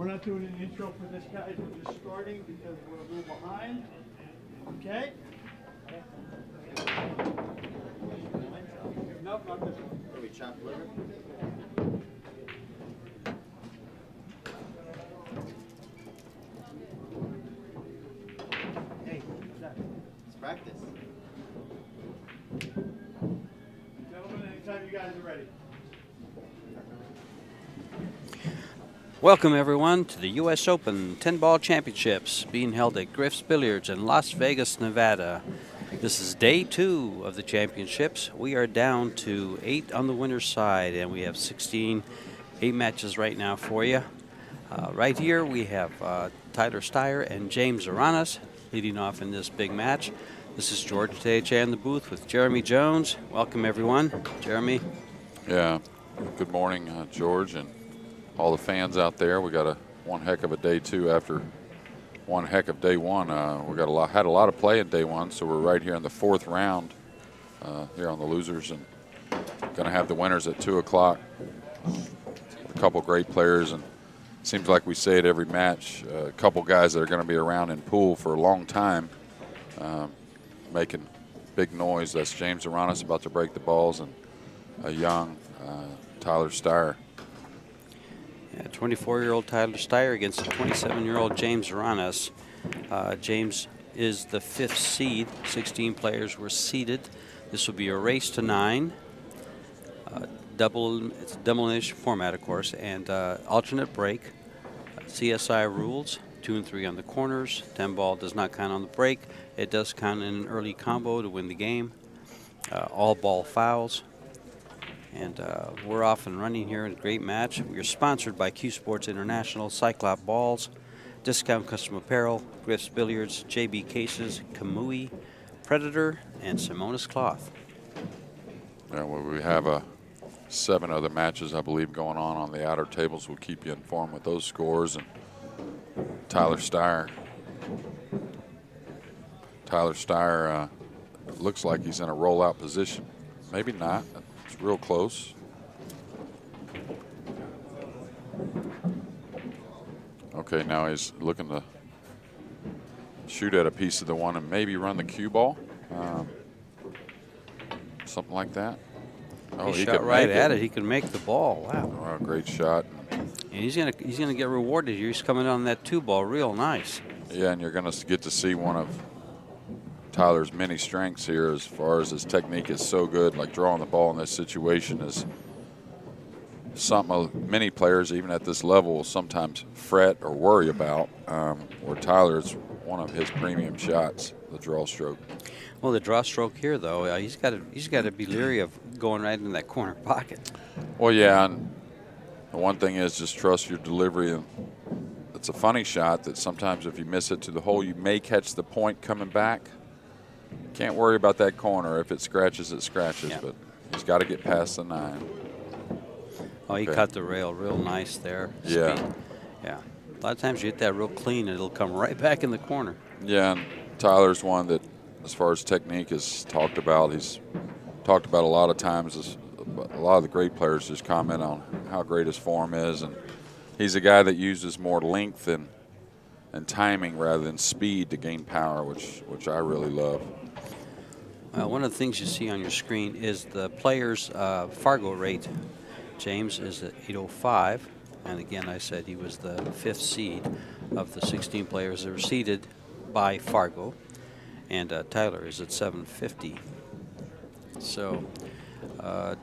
We're not doing an intro for this, guys. We're just starting because we're a little behind. Okay? Nope, not this one. Are we chopped liver? Hey, what's that? Let's practice. Gentlemen, anytime you guys are ready. Welcome everyone to the U.S. Open 10-ball championships being held at Griff's Billiards in Las Vegas, Nevada. This is day 2 of the championships. We are down to 8 on the winner's side, and we have 8 matches right now for you. Right here we have Tyler Styer and James Aranas leading off in this big match. This is George Teja in the booth with Jeremy Jones. Welcome everyone. Jeremy. Yeah, good morning, George, and all the fans out there. We got one heck of a day 2 after one heck of day 1. We got had a lot of play in day 1, so we're right here in the 4th round here on the losers, and going to have the winners at 2 o'clock. A couple great players, and it seems like we say it every match. A couple guys that are going to be around in pool for a long time, making big noise. That's James Aranas about to break the balls, and a young Tyler Styer. Yeah, 24-year-old Tyler Styer against a 27-year-old James Aranas. James is the 5th seed. 16 players were seeded. This will be a race to 9. It's a double-elimination format, of course, and alternate break. CSI rules, 2 and 3 on the corners. 10-ball does not count on the break. It does count in an early combo to win the game. All ball fouls. And we're off and running here in a great match. We are sponsored by CueSports International, Cyclop Balls, Discount Custom Apparel, Griff's Billiards, JB Cases, Kamui, Predator, and Simonis Cloth. Yeah, well, we have 7 other matches, I believe, going on the outer tables. We'll keep you informed with those scores. And Tyler Styer looks like he's in a rollout position. Maybe not. It's real close. Okay, now he's looking to shoot at a piece of the one and maybe run the cue ball. Something like that. Oh, he shot right at it. He can make the ball. Wow. Oh, great shot. And he's gonna get rewarded here. He's coming on that 2-ball real nice. Yeah, and you're gonna get to see one of Tyler's many strengths here as far as his technique is so good. Like drawing the ball in this situation is something many players, even at this level, will sometimes fret or worry about. Where Tyler's one of his premium shots, the draw stroke. Well, the draw stroke here, though, he's got to be leery of going right in that corner pocket. Well, yeah, and the one thing is just trust your delivery. And it's a funny shot that sometimes if you miss it to the hole, you may catch the point coming back. Can't worry about that corner. If it scratches, it scratches. Yeah. But he's got to get past the 9. Oh, he cut the rail real nice there. Yeah. Speed. Yeah. A lot of times you hit that real clean and it'll come right back in the corner. Yeah, and Tyler's one that, as far as technique is talked about, he's talked about a lot of times. A lot of the great players just comment on how great his form is, and he's a guy that uses more length and timing rather than speed to gain power, which I really love. One of the things you see on your screen is the player's Fargo rate. James is at 805, and again, I said he was the 5th seed of the 16 players that were seeded by Fargo, and Tyler is at 750. So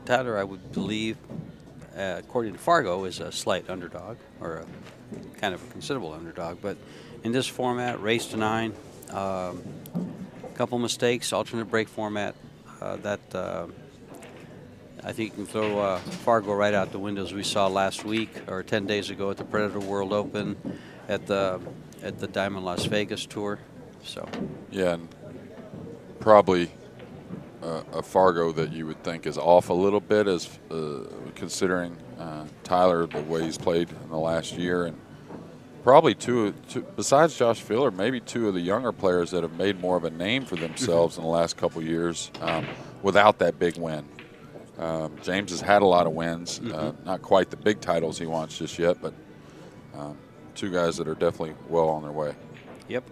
Tyler, I would believe, according to Fargo, is a slight underdog, or a kind of a considerable underdog. But in this format, race to 9, couple mistakes, alternate break format, I think you can throw Fargo right out the windows. We saw last week or 10 days ago at the Predator World Open, at the Diamond Las Vegas Tour. So yeah, and probably a Fargo that you would think is off a little bit, as considering Tyler, the way he's played in the last year, and probably two besides Josh Filler, maybe 2 of the younger players that have made more of a name for themselves in the last couple years without that big win. James has had a lot of wins, not quite the big titles he wants just yet, but two guys that are definitely well on their way. Yep.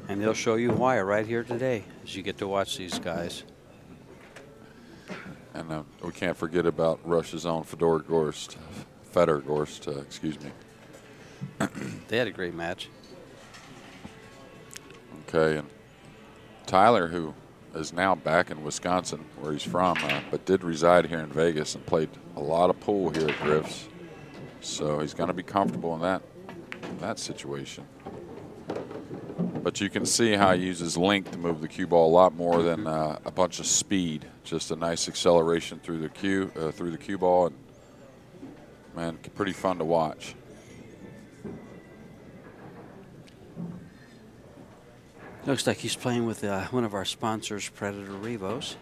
And they'll show you why right here today as you get to watch these guys. And we can't forget about Russia's own Fedor-Gorst, excuse me. They had a great match. Okay, and Tyler, who is now back in Wisconsin, where he's from, but did reside here in Vegas and played a lot of pool here at Griff's. So he's going to be comfortable in that situation. But you can see how he uses length to move the cue ball a lot more than a bunch of speed. Just a nice acceleration through the cue ball, and man, pretty fun to watch. Looks like he's playing with one of our sponsors, Predator Revos.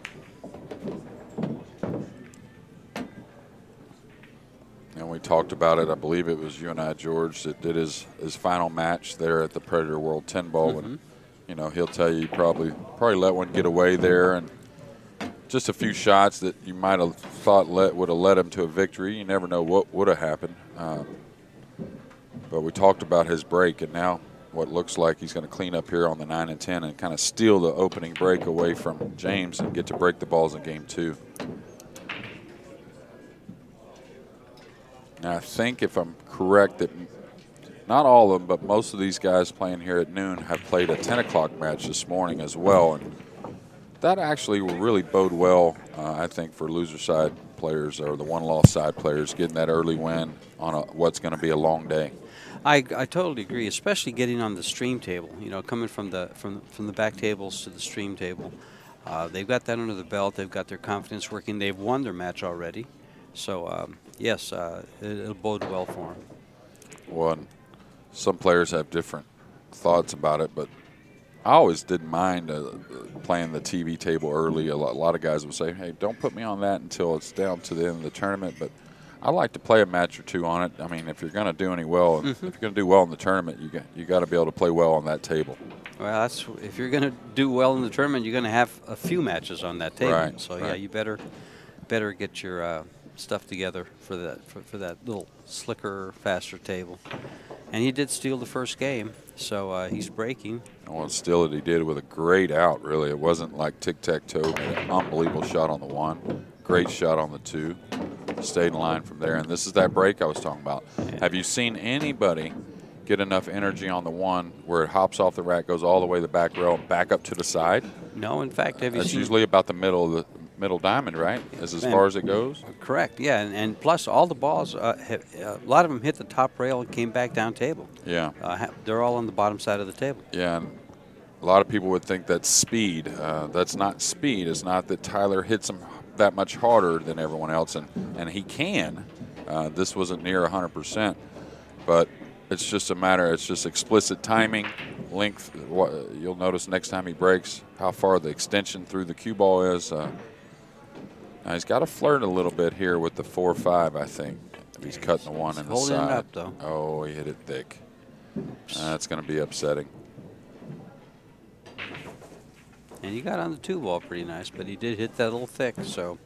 And we talked about it. I believe it was you and I, George, that did his final match there at the Predator World 10 Ball. And you know, he'll tell you probably let one get away there, and just a few shots that you might have thought would have led him to a victory. You never know what would have happened. But we talked about his break, and now what looks like he's going to clean up here on the 9 and 10 and kind of steal the opening break away from James and get to break the balls in game 2. Now, I think, if I'm correct, that not all of them, but most of these guys playing here at noon have played a 10 o'clock match this morning as well. And that actually will really bode well, I think, for loser side players or the one-loss side players getting that early win on what's going to be a long day. I totally agree, especially getting on the stream table. You know, coming from the back tables to the stream table, they've got that under the belt. They've got their confidence working. They've won their match already, so yes, it'll bode well for them. Well, some players have different thoughts about it, but I always didn't mind playing the TV table early. A lot of guys would say, "Hey, don't put me on that until it's down to the end of the tournament," but I like to play a match or two on it. I mean, if you're going to do if you're going to do well in the tournament, you got to be able to play well on that table. Well, if you're going to do well in the tournament, you're going to have a few matches on that table. Right, so right. Yeah, you better get your stuff together for that little slicker, faster table. And he did steal the first game, so he's breaking. Well, still it he did with a great out. Really, it wasn't like tic-tac-toe. Made an unbelievable shot on the 1, great shot on the 2. Stayed in line from there, and this is that break I was talking about. Yeah. Have you seen anybody get enough energy on the 1 where it hops off the rack, goes all the way to the back rail, and back up to the side? No, in fact, have you That's seen? usually about the middle diamond, right? As far as it goes. Correct. Yeah, and plus all the balls, a lot of them hit the top rail and came back down table. Yeah. They're all on the bottom side of the table. Yeah. And a lot of people would think that's speed. That's not speed. It's not that Tyler hits them that much harder than everyone else, and he can. This wasn't near 100%, but it's just a matter. It's just explicit timing, length. You'll notice next time he breaks how far the extension through the cue ball is. Now he's got to flirt a little bit here with the 4-5, I think. He's cutting the 1 in the holding side. It up, though. Oh, he hit it thick. That's going to be upsetting. And he got on the 2 ball pretty nice, but he did hit that a little thick, so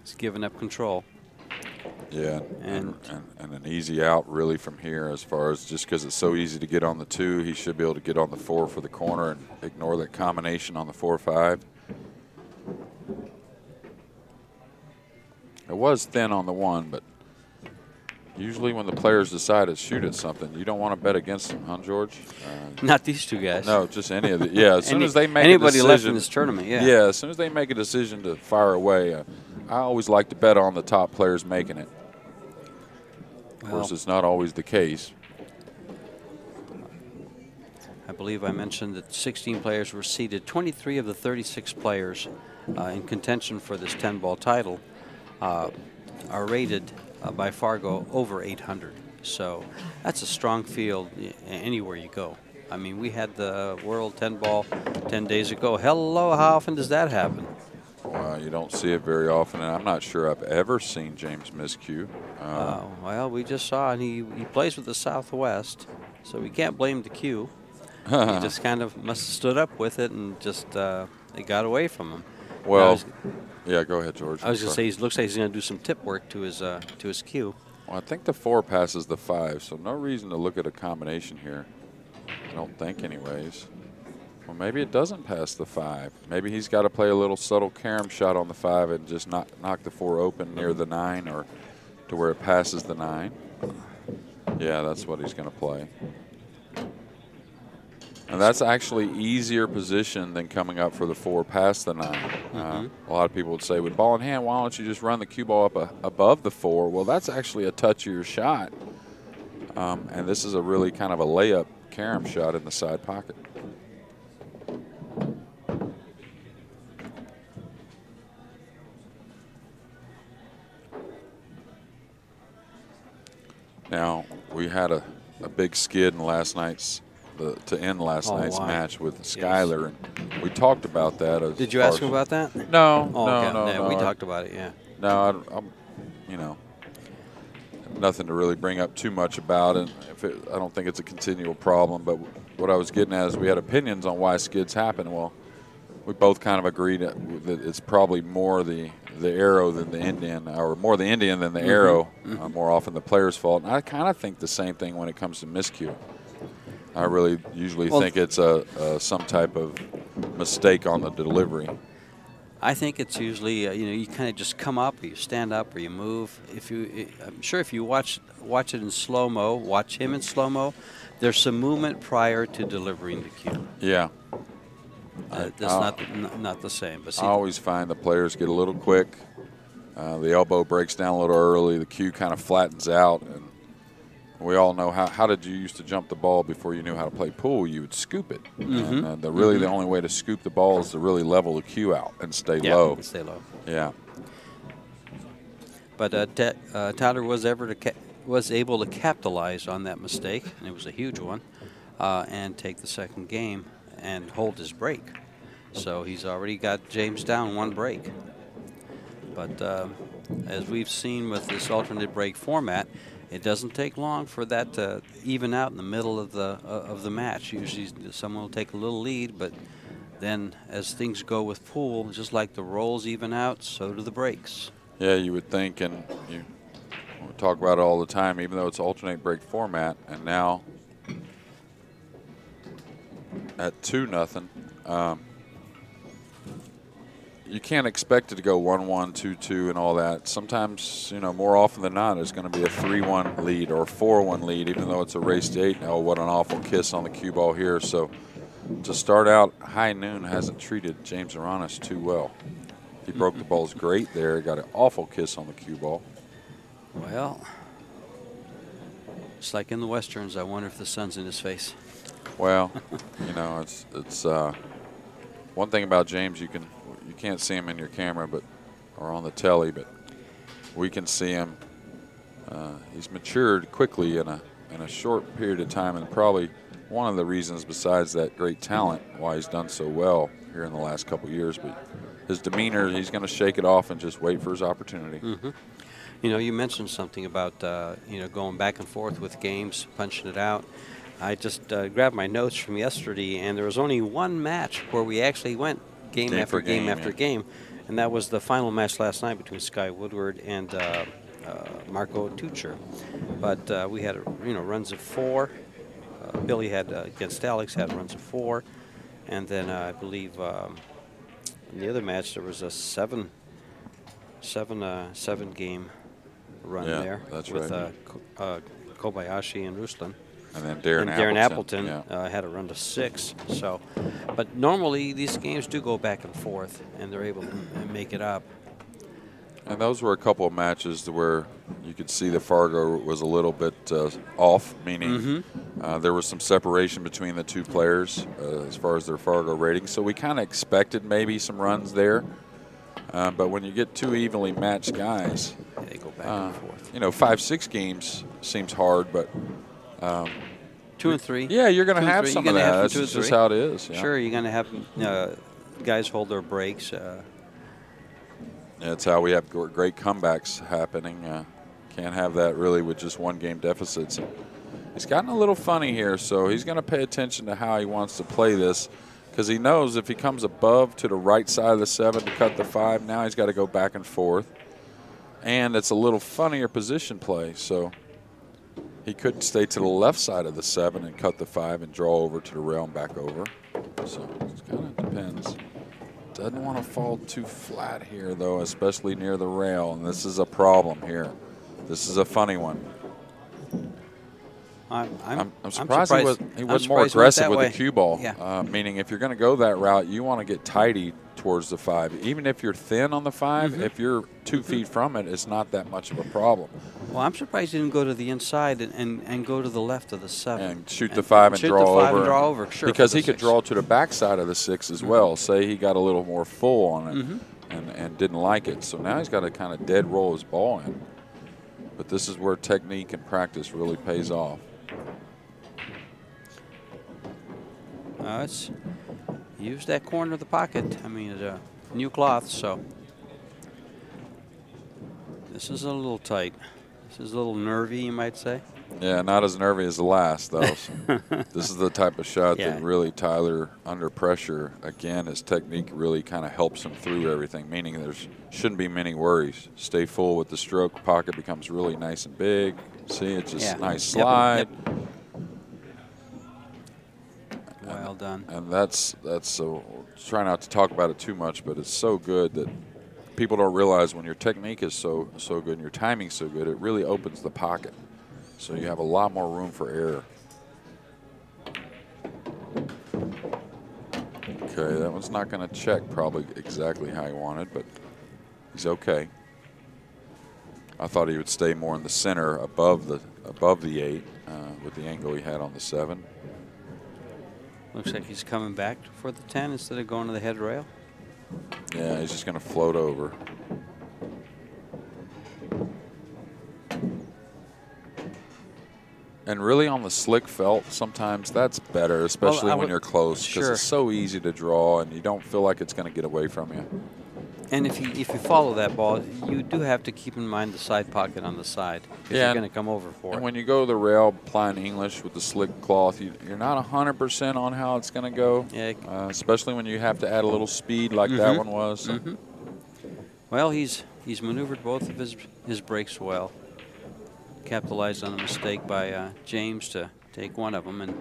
he's giving up control. Yeah, and an easy out really from here, as far as just because it's so easy to get on the 2, he should be able to get on the 4 for the corner and ignore that combination on the 4-5. It was thin on the 1, but usually when the players decide to shoot at something, you don't want to bet against them, huh, George? Not these two guys. No, just any of the. Yeah, as soon as they make anybody a decision, left in this tournament, yeah. Yeah, as soon as they make a decision to fire away, I always like to bet on the top players making it. Of course, it's not always the case. I believe I mentioned that 16 players were seeded. 23 of the 36 players in contention for this 10-ball title are rated by Fargo over 800. So that's a strong field anywhere you go. I mean, we had the World 10-ball 10 days ago. Hello, how often does that happen? Well, you don't see it very often, and I'm not sure I've ever seen James miss cue. Well, we just saw, and he plays with the Southwest, so we can't blame the cue. He just kind of must have stood up with it and just it got away from him. Well, yeah, go ahead, George. I was going to say, he looks like he's going to do some tip work to his cue. Well, I think the 4 passes the 5, so no reason to look at a combination here. I don't think, anyways. Well, maybe it doesn't pass the 5. Maybe he's got to play a little subtle carom shot on the 5 and just knock the 4 open near the 9 or to where it passes the 9. Yeah, that's what he's going to play. And that's actually easier position than coming up for the 4 past the 9. A lot of people would say, with ball in hand, why don't you just run the cue ball up above the 4? Well, that's actually a touchier shot. And this is a really kind of a layup carom shot in the side pocket. Now, we had a big skid in last night's to end last night's match with Skyler, and we talked about that. Did you ask him about that? No, okay. no. We talked about it, yeah. No, I'm you know, nothing to really bring up too much about it. I don't think it's a continual problem, but what I was getting at is we had opinions on why skids happen. Well, we both kind of agreed that it's probably more the arrow than the Indian, or more the Indian than the arrow, more often the player's fault. And I kind of think the same thing when it comes to miscue. I really usually think it's some type of mistake on the delivery. I think it's usually you kind of just come up, or you stand up, or you move. I'm sure if you watch it in slow mo, watch him in slow mo, there's some movement prior to delivering the cue. Yeah. That's not the same. But see, I always find the players get a little quick. The elbow breaks down a little early. The cue kind of flattens out, and we all know how did you used to jump the ball before you knew how to play pool? You would scoop it. And the only way to scoop the ball is to really level the cue out and stay low. And stay low. Yeah. But Tyler was able to capitalize on that mistake, and it was a huge one, and take the second game and hold his break. So he's already got James down 1 break. But as we've seen with this alternate break format, it doesn't take long for that to even out in the middle of the match. Usually someone will take a little lead, but then as things go with pool, just like the rolls even out, so do the breaks. Yeah, you would think, and we talk about it all the time, even though it's alternate break format, and now at 2-0, you can't expect it to go 1-1, 2-2, and all that. Sometimes, more often than not, it's going to be a 3-1 lead or a 4-1 lead, even though it's a race to 8. Oh, what an awful kiss on the cue ball here. So to start out, High Noon hasn't treated James Aranas too well. He broke the balls great there. Got an awful kiss on the cue ball. Well, it's like in the Westerns. I wonder if the sun's in his face. Well, it's one thing about James, you can't see him in your camera, or on the telly, but we can see him. He's matured quickly in a short period of time, and probably one of the reasons, besides that great talent, why he's done so well here in the last couple of years. But his demeanor, he's going to shake it off and just wait for his opportunity. You mentioned something about going back and forth with games, punching it out. I just grabbed my notes from yesterday, and there was only one match where we actually went game after game after game, and that was the final match last night between Sky Woodward and Marco Tucher. But we had runs of 4. Billy had against Alex had runs of 4, and then I believe in the other match there was a 7 game run there. That's with right. Kobayashi and Ruslan. And then Darren Appleton had a run to 6. So, but normally these games do go back and forth, and they're able to make it up. And those were a couple of matches where you could see the Fargo was a little bit off, meaning there was some separation between the two players as far as their Fargo ratings. So we kind of expected maybe some runs there. But when you get 2 evenly matched guys, they go back and forth. 5-6 games seems hard, but 2 and 3. Yeah, you're going to have some of that. That's just how it is. Yeah. Sure, you're going to have guys hold their breaks. That's how we have great comebacks happening. Can't have that really with just 1 game deficits. And he's gotten a little funny here, so he's going to pay attention to how he wants to play this, because he knows if he comes above to the right side of the 7 to cut the 5, now he's got to go back and forth. And it's a little funnier position play, so he could stay to the left side of the 7 and cut the 5 and draw over to the rail and back over. So it kind of depends. Doesn't want to fall too flat here, though, especially near the rail, and this is a problem here. This is a funny one. I'm surprised he wasn't more aggressive with the cue ball. Yeah. Meaning, if you're going to go that route, you want to get tidy towards the 5. Even if you're thin on the 5, if you're 2 feet from it, it's not that much of a problem. Well, I'm surprised he didn't go to the inside and go to the left of the 7. And shoot the 5 and draw over. Shoot the 5 and draw over, sure. Because he could draw to the back side of the 6 as well. Say he got a little more full on it and didn't like it. So now he's got to kind of dead roll his ball in. But this is where technique and practice really pays off. It's use that corner of the pocket. I mean, it's a new cloth, so this is a little tight. This is a little nervy, you might say. Yeah, not as nervy as the last, though. So this is the type of shot that really Tyler, under pressure, again, his technique really kind of helps him through everything, meaning there shouldn't be many worries. Stay full with the stroke. Pocket becomes really nice and big. See, it's just a nice slide. Yep. Well done. And that's so, try not to talk about it too much, but it's so good that people don't realize when your technique is so good and your timing's so good, it really opens the pocket. So you have a lot more room for error. Okay, that one's not going to check probably exactly how he wanted, but he's okay. I thought he would stay more in the center above the 8 with the angle he had on the 7. Looks like he's coming back for the 10 instead of going to the head rail. Yeah, he's just going to float over. And really on the slick felt, sometimes that's better, especially when you're close, because it's so easy to draw and you don't feel like it's going to get away from you. And if you follow that ball, you do have to keep in mind the side pocket on the side, because you're going to come over for it. And when you go to the rail applying English with the slick cloth, you're not 100% on how it's going to go, especially when you have to add a little speed like that one was. So. Well, he's maneuvered both of his breaks well. Capitalized on a mistake by James to take one of them, and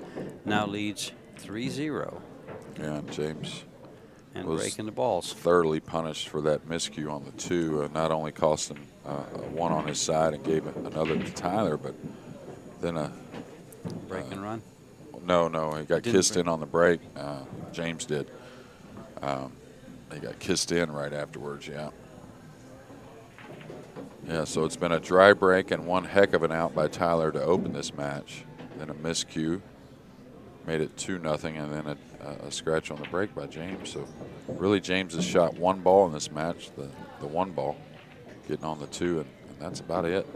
now leads 3-0. Yeah, James and breaking the balls. Thoroughly punished for that miscue on the 2. Not only cost him one on his side and gave another to Tyler, but then a break and run. No, he got kissed in on the break. James did. He got kissed in right afterwards. Yeah. Yeah, so it's been a dry break and one heck of an out by Tyler to open this match. Then a miscue made it 2-0, and then a scratch on the break by James. So really James has shot one ball in this match, the one ball, getting on the 2, and that's about it.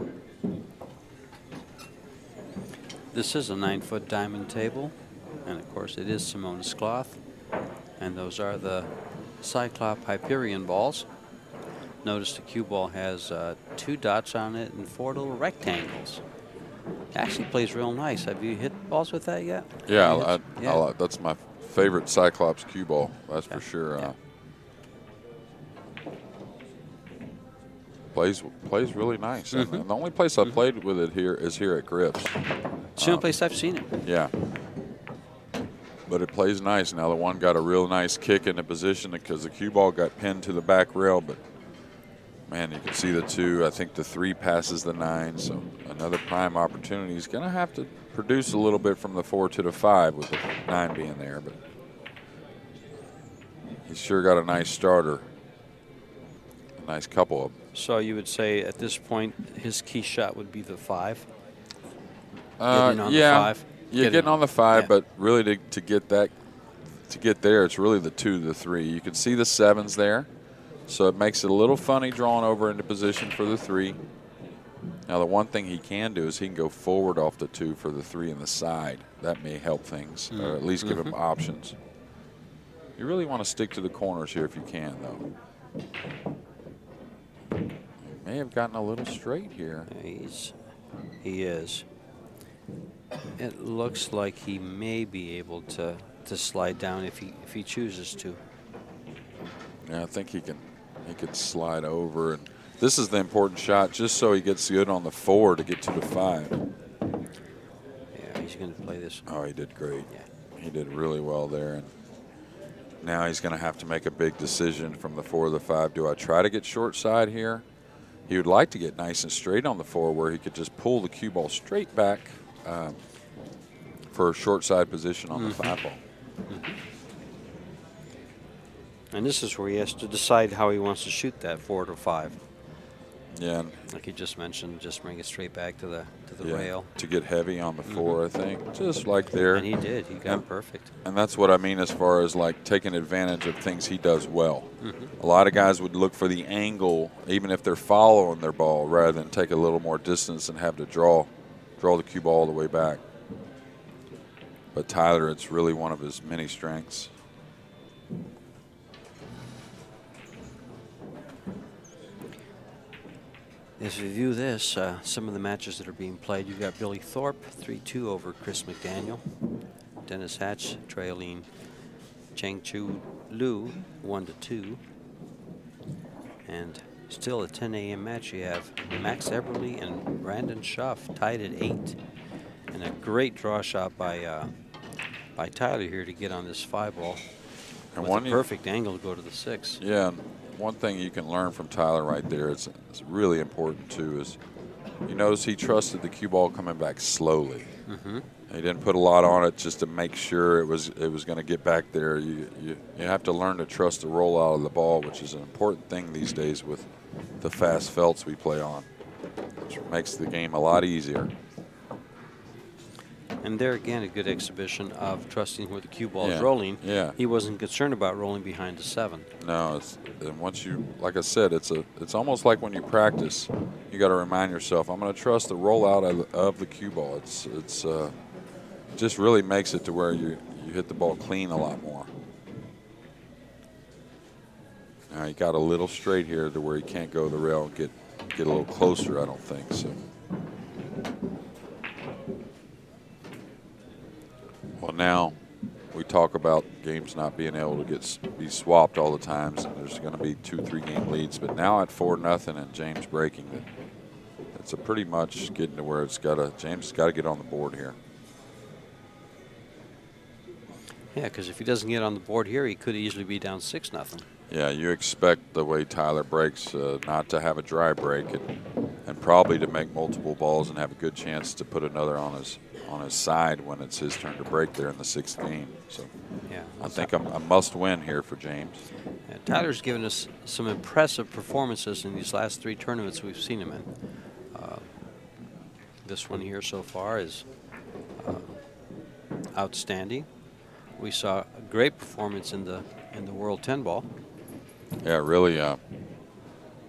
This is a 9-foot diamond table, and of course it is Simonis cloth, and those are the Cyclop Hyperion balls. Notice the cue ball has 2 dots on it and 4 little rectangles. It actually plays real nice. Have you hit balls with that yet? Yeah, that's my favorite Cyclops cue ball. That's for sure. Plays really nice. And the only place I played with it is here at Griff's. It's the only place I've seen it. Yeah. But it plays nice. Now the one got a real nice kick into position because the cue ball got pinned to the back rail, but man, you can see the 2. I think the 3 passes the 9, so another prime opportunity. He's going to have to produce a little bit from the 4 to the 5 with the 9 being there, but he's sure got a nice starter. A nice couple of them. So you would say at this point his key shot would be the 5? Yeah, the 5. Getting on the 5, but really to get there, it's really the 2 to the 3. You can see the 7s there. So it makes it a little funny drawing over into position for the 3. Now the one thing he can do is he can go forward off the 2 for the 3 in the side. That may help things, or at least give him options. You really want to stick to the corners here if you can, though. He may have gotten a little straight here. He is. It looks like he may be able to to slide down if he chooses to. Yeah, I think he could slide over, and this is the important shot, just so he gets good on the 4 to get to the 5. Yeah, he's going to play this. Oh, he did great. Yeah. He did really well there, and now he's going to have to make a big decision from the 4 to the 5. Do I try to get short side here? He would like to get nice and straight on the 4, where he could just pull the cue ball straight back for a short side position on the 5 ball. And this is where he has to decide how he wants to shoot that 4 to 5. Yeah. Like you just mentioned, just bring it straight back to the Yeah, rail. to get heavy on the 4, I think, just like there. And he did. He got perfect. And that's what I mean as far as like taking advantage of things he does well. A lot of guys would look for the angle, even if they're following their ball, rather than take a little more distance and have to draw the cue ball all the way back. But Tyler, it's really one of his many strengths. As we view this, some of the matches that are being played, you've got Billy Thorpe, 3-2 over Chris McDaniel. Dennis Hatch trailing Cheng Chu Liu, 1-2. And still a 10 a.m. match, you have Max Eberly and Brandon Schuff tied at 8. And a great draw shot by Tyler here to get on this 5 ball. And with a perfect angle to go to the 6. Yeah. One thing you can learn from Tyler right there, it's really important too, is you notice he trusted the cue ball coming back slowly. He didn't put a lot on it just to make sure it was going to get back there. You have to learn to trust the rollout of the ball, which is an important thing these days with the fast felts we play on, which makes the game a lot easier. And there again, a good exhibition of trusting where the cue ball is Yeah. rolling. Yeah. He wasn't concerned about rolling behind the 7. No, and once you, like I said, it's almost like when you practice, you got to remind yourself, I'm going to trust the rollout of the cue ball. It's just really makes it to where you hit the ball clean a lot more. Now he got a little straight here to where he can't go the rail and get a little closer, I don't think so. Well, now we talk about games not being able to be swapped all the times, and there's going to be 2-3 game leads. But now at 4-0 and James breaking it, it's a pretty much getting to where James has got to get on the board here. Yeah, because if he doesn't get on the board here, he could easily be down 6-0. Yeah, you expect the way Tyler breaks not to have a dry break and probably to make multiple balls and have a good chance to put another on his side when it's his turn to break there in the 6th game. So yeah, I think a must-win here for James. Yeah, Tyler's given us some impressive performances in these last 3 tournaments we've seen him in. This one here so far is outstanding. We saw a great performance in the World 10 ball. Yeah, really.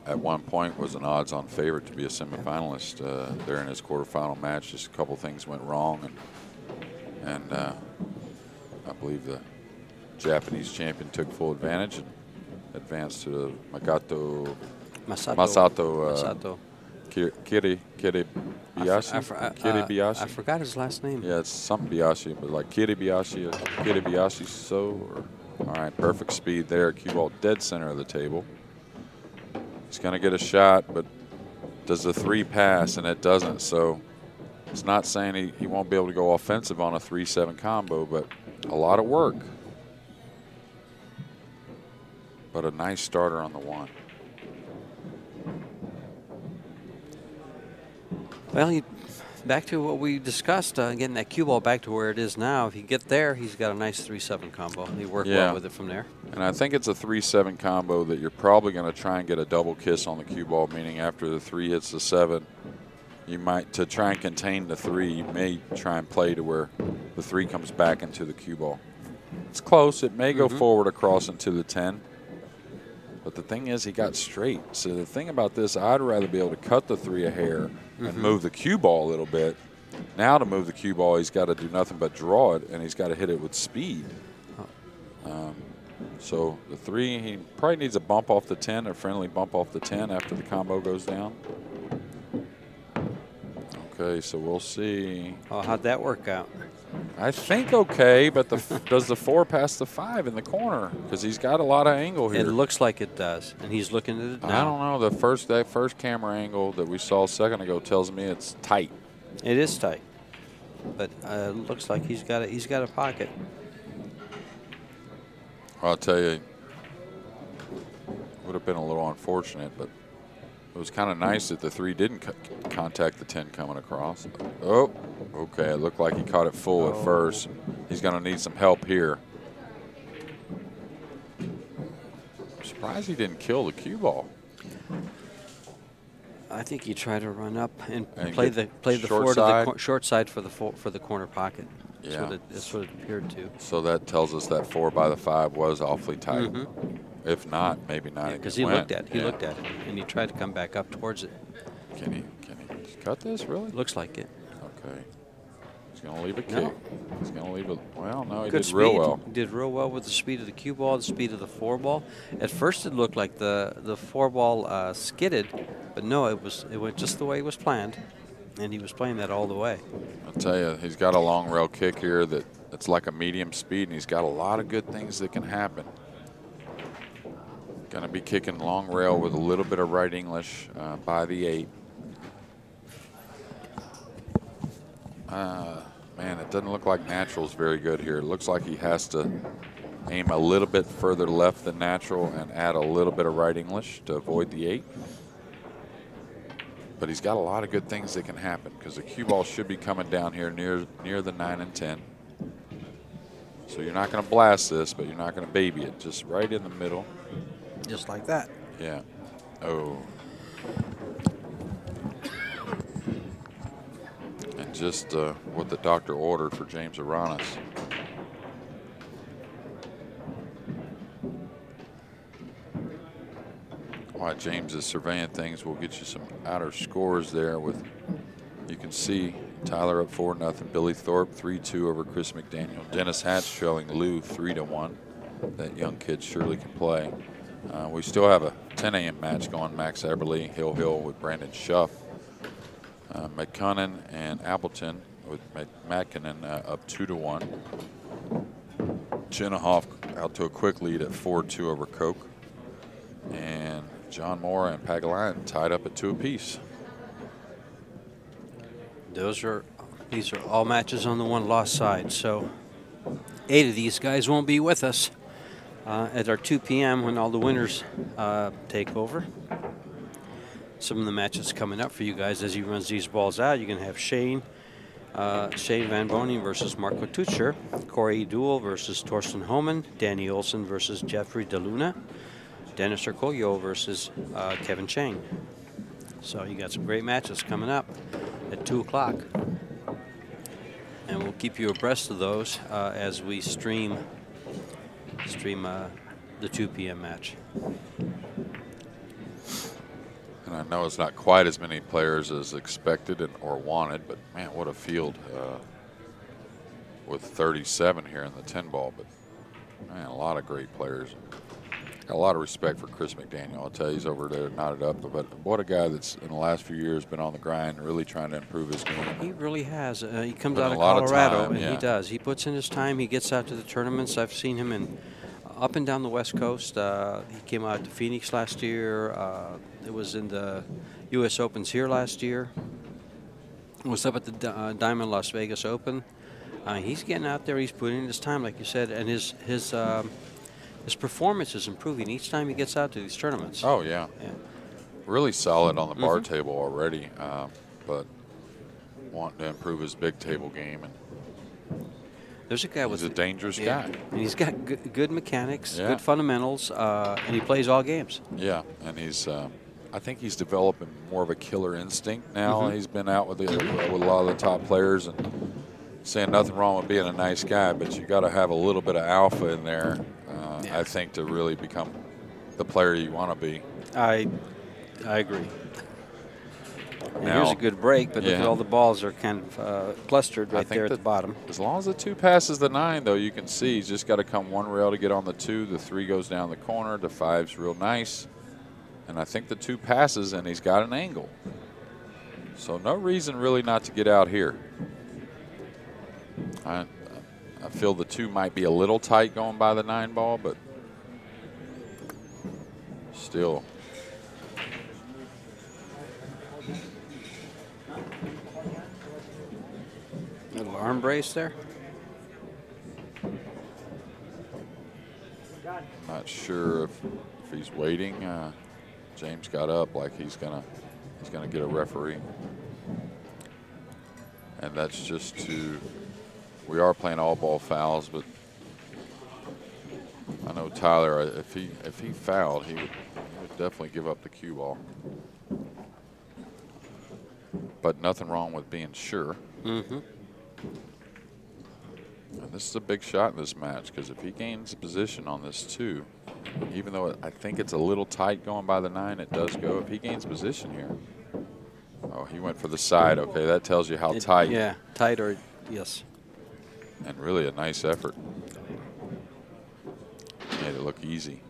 At one point was an odds-on favorite to be a semifinalist there in his quarterfinal match. Just a couple things went wrong, and I believe the Japanese champion took full advantage and advanced to the Masato Kiribayashi. I forgot his last name. Yeah, it's something Bayashi, but like Kiribayashi. All right, perfect speed there. Cue ball dead center of the table. He's going to get a shot, but does the 3 pass? And it doesn't. So it's not saying he won't be able to go offensive on a 3-7 combo, but a lot of work. But a nice starter on the 1. Well, back to what we discussed, getting that cue ball back to where it is now. If he get there, he's got a nice 3-7 combo. He worked well with it from there. And I think it's a 3-7 combo that you're probably going to try and get a double kiss on the cue ball, meaning after the 3 hits the 7, you might, to try and contain the 3, you may try and play to where the 3 comes back into the cue ball. It's close. It may go forward across into the 10. But the thing is, he got straight. So the thing about this, I'd rather be able to cut the 3 a hair and move the cue ball a little bit. Now to move the cue ball, he's got to do nothing but draw it, and he's got to hit it with speed. So the 3, he probably needs a bump off the 10, a friendly bump off the 10 after the combo goes down. Okay, so we'll see. Oh, how'd that work out? I think okay, but does the 4 pass the 5 in the corner? Because he's got a lot of angle here. It looks like it does, and he's looking at it now. I don't know. That first camera angle that we saw a second ago tells me it's tight. It is tight, but looks like he's got a pocket. Well, I'll tell you, it would have been a little unfortunate, but it was kind of nice that the 3 didn't contact the 10 coming across. Oh, okay. It looked like he caught it full at first. He's going to need some help here. I'm surprised he didn't kill the cue ball. I think he tried to run up and play the short 4 side. to the short side for the corner pocket. Yeah. That's what it appeared to. So that tells us that 4 by the 5 was awfully tight. If not, maybe not. Because he looked at it, and he tried to come back up towards it. Can he cut this, really? Looks like it. Okay. He's going to leave a kick. No. He's going to leave a, well, no, he Good did speed. real well. He did real well with the speed of the cue ball, the speed of the 4 ball. At first it looked like the 4 ball skidded, but no, it went just the way it was planned, and he was playing that all the way. I'll tell you, he's got a long rail kick here that's like a medium speed, and he's got a lot of good things that can happen. Going to be kicking long rail with a little bit of right English by the 8. Man, it doesn't look like natural's very good here. It looks like he has to aim a little bit further left than natural and add a little bit of right English to avoid the 8. But he's got a lot of good things that can happen because the cue ball should be coming down here near the 9 and 10. So you're not going to blast this, but you're not going to baby it. Just right in the middle. Just like that. Yeah. Oh. And just what the doctor ordered for James Aranas. While James is surveying things, we'll get you some outer scores there with, you can see Tyler up 4-0. Billy Thorpe 3-2 over Chris McDaniel. Dennis Hatch trailing Lou 3-1. That young kid surely can play. We still have a 10 a.m. match going. Max Eberly, Hill with Brandon Schuff. McCunnan and Appleton with McKinnon up 2-1. Chinahoff out to a quick lead at 4-2 over Koch. And John Moore and Pagulayan tied up at 2 apiece. These are all matches on the 1-loss side. So 8 of these guys won't be with us at our 2 p.m. when all the winners take over. Some of the matches coming up for you guys as he runs these balls out. You're going to have Shane Van Boning versus Marco Tucher, Corey Duell versus Torsten Homan, Danny Olson versus Jeffrey DeLuna, Dennis Urcolio versus Kevin Chang. So you got some great matches coming up at 2 o'clock. And we'll keep you abreast of those as we stream the 2 p.m. match. And I know it's not quite as many players as expected or wanted, but man, what a field with 37 here in the 10 ball. But man, a lot of great players. Got a lot of respect for Chris McDaniel. I'll tell you, he's over there knotted up. But what a guy that's in the last few years been on the grind, really trying to improve his game. He really has. He comes Put out in of a lot of Colorado, time, and yeah. he does. He puts in his time. He gets out to the tournaments. I've seen him in up and down the West Coast. He came out to Phoenix last year. It was in the U.S. Opens here last year. Was up at the Diamond Las Vegas Open. He's getting out there. He's putting in his time, like you said, and his performance is improving each time he gets out to these tournaments. Oh, yeah. Really solid on the bar table already, but wanting to improve his big table game. And there's a guy he's a dangerous guy. And he's got good mechanics, good fundamentals, and he plays all games. Yeah, and he's I think he's developing more of a killer instinct now. He's been out with a lot of the top players, and saying nothing wrong with being a nice guy, but you got to have a little bit of alpha in there, I think, to really become the player you want to be. I agree. And Now, here's a good break, but look at all the balls are kind of clustered right there at the bottom. As long as the 2 passes the 9, though, you can see he's just got to come 1 rail to get on the 2. The 3 goes down the corner. The 5's real nice. And I think the 2 passes, and he's got an angle. So no reason really not to get out here. I feel the 2 might be a little tight going by the 9 ball, but still. Little arm brace there. Not sure if he's waiting. James got up like he's gonna get a referee, and that's just to. We are playing all ball fouls, but I know Tyler. If he fouled, he would definitely give up the cue ball. But nothing wrong with being sure. Mm-hmm. And this is a big shot in this match, because if he gains a position on this 2, even though I think it's a little tight going by the 9, it does go. If he gains position here. Oh, he went for the side. Okay, that tells you how tight. Yeah, tight or yes. And really a nice effort. Made it look easy.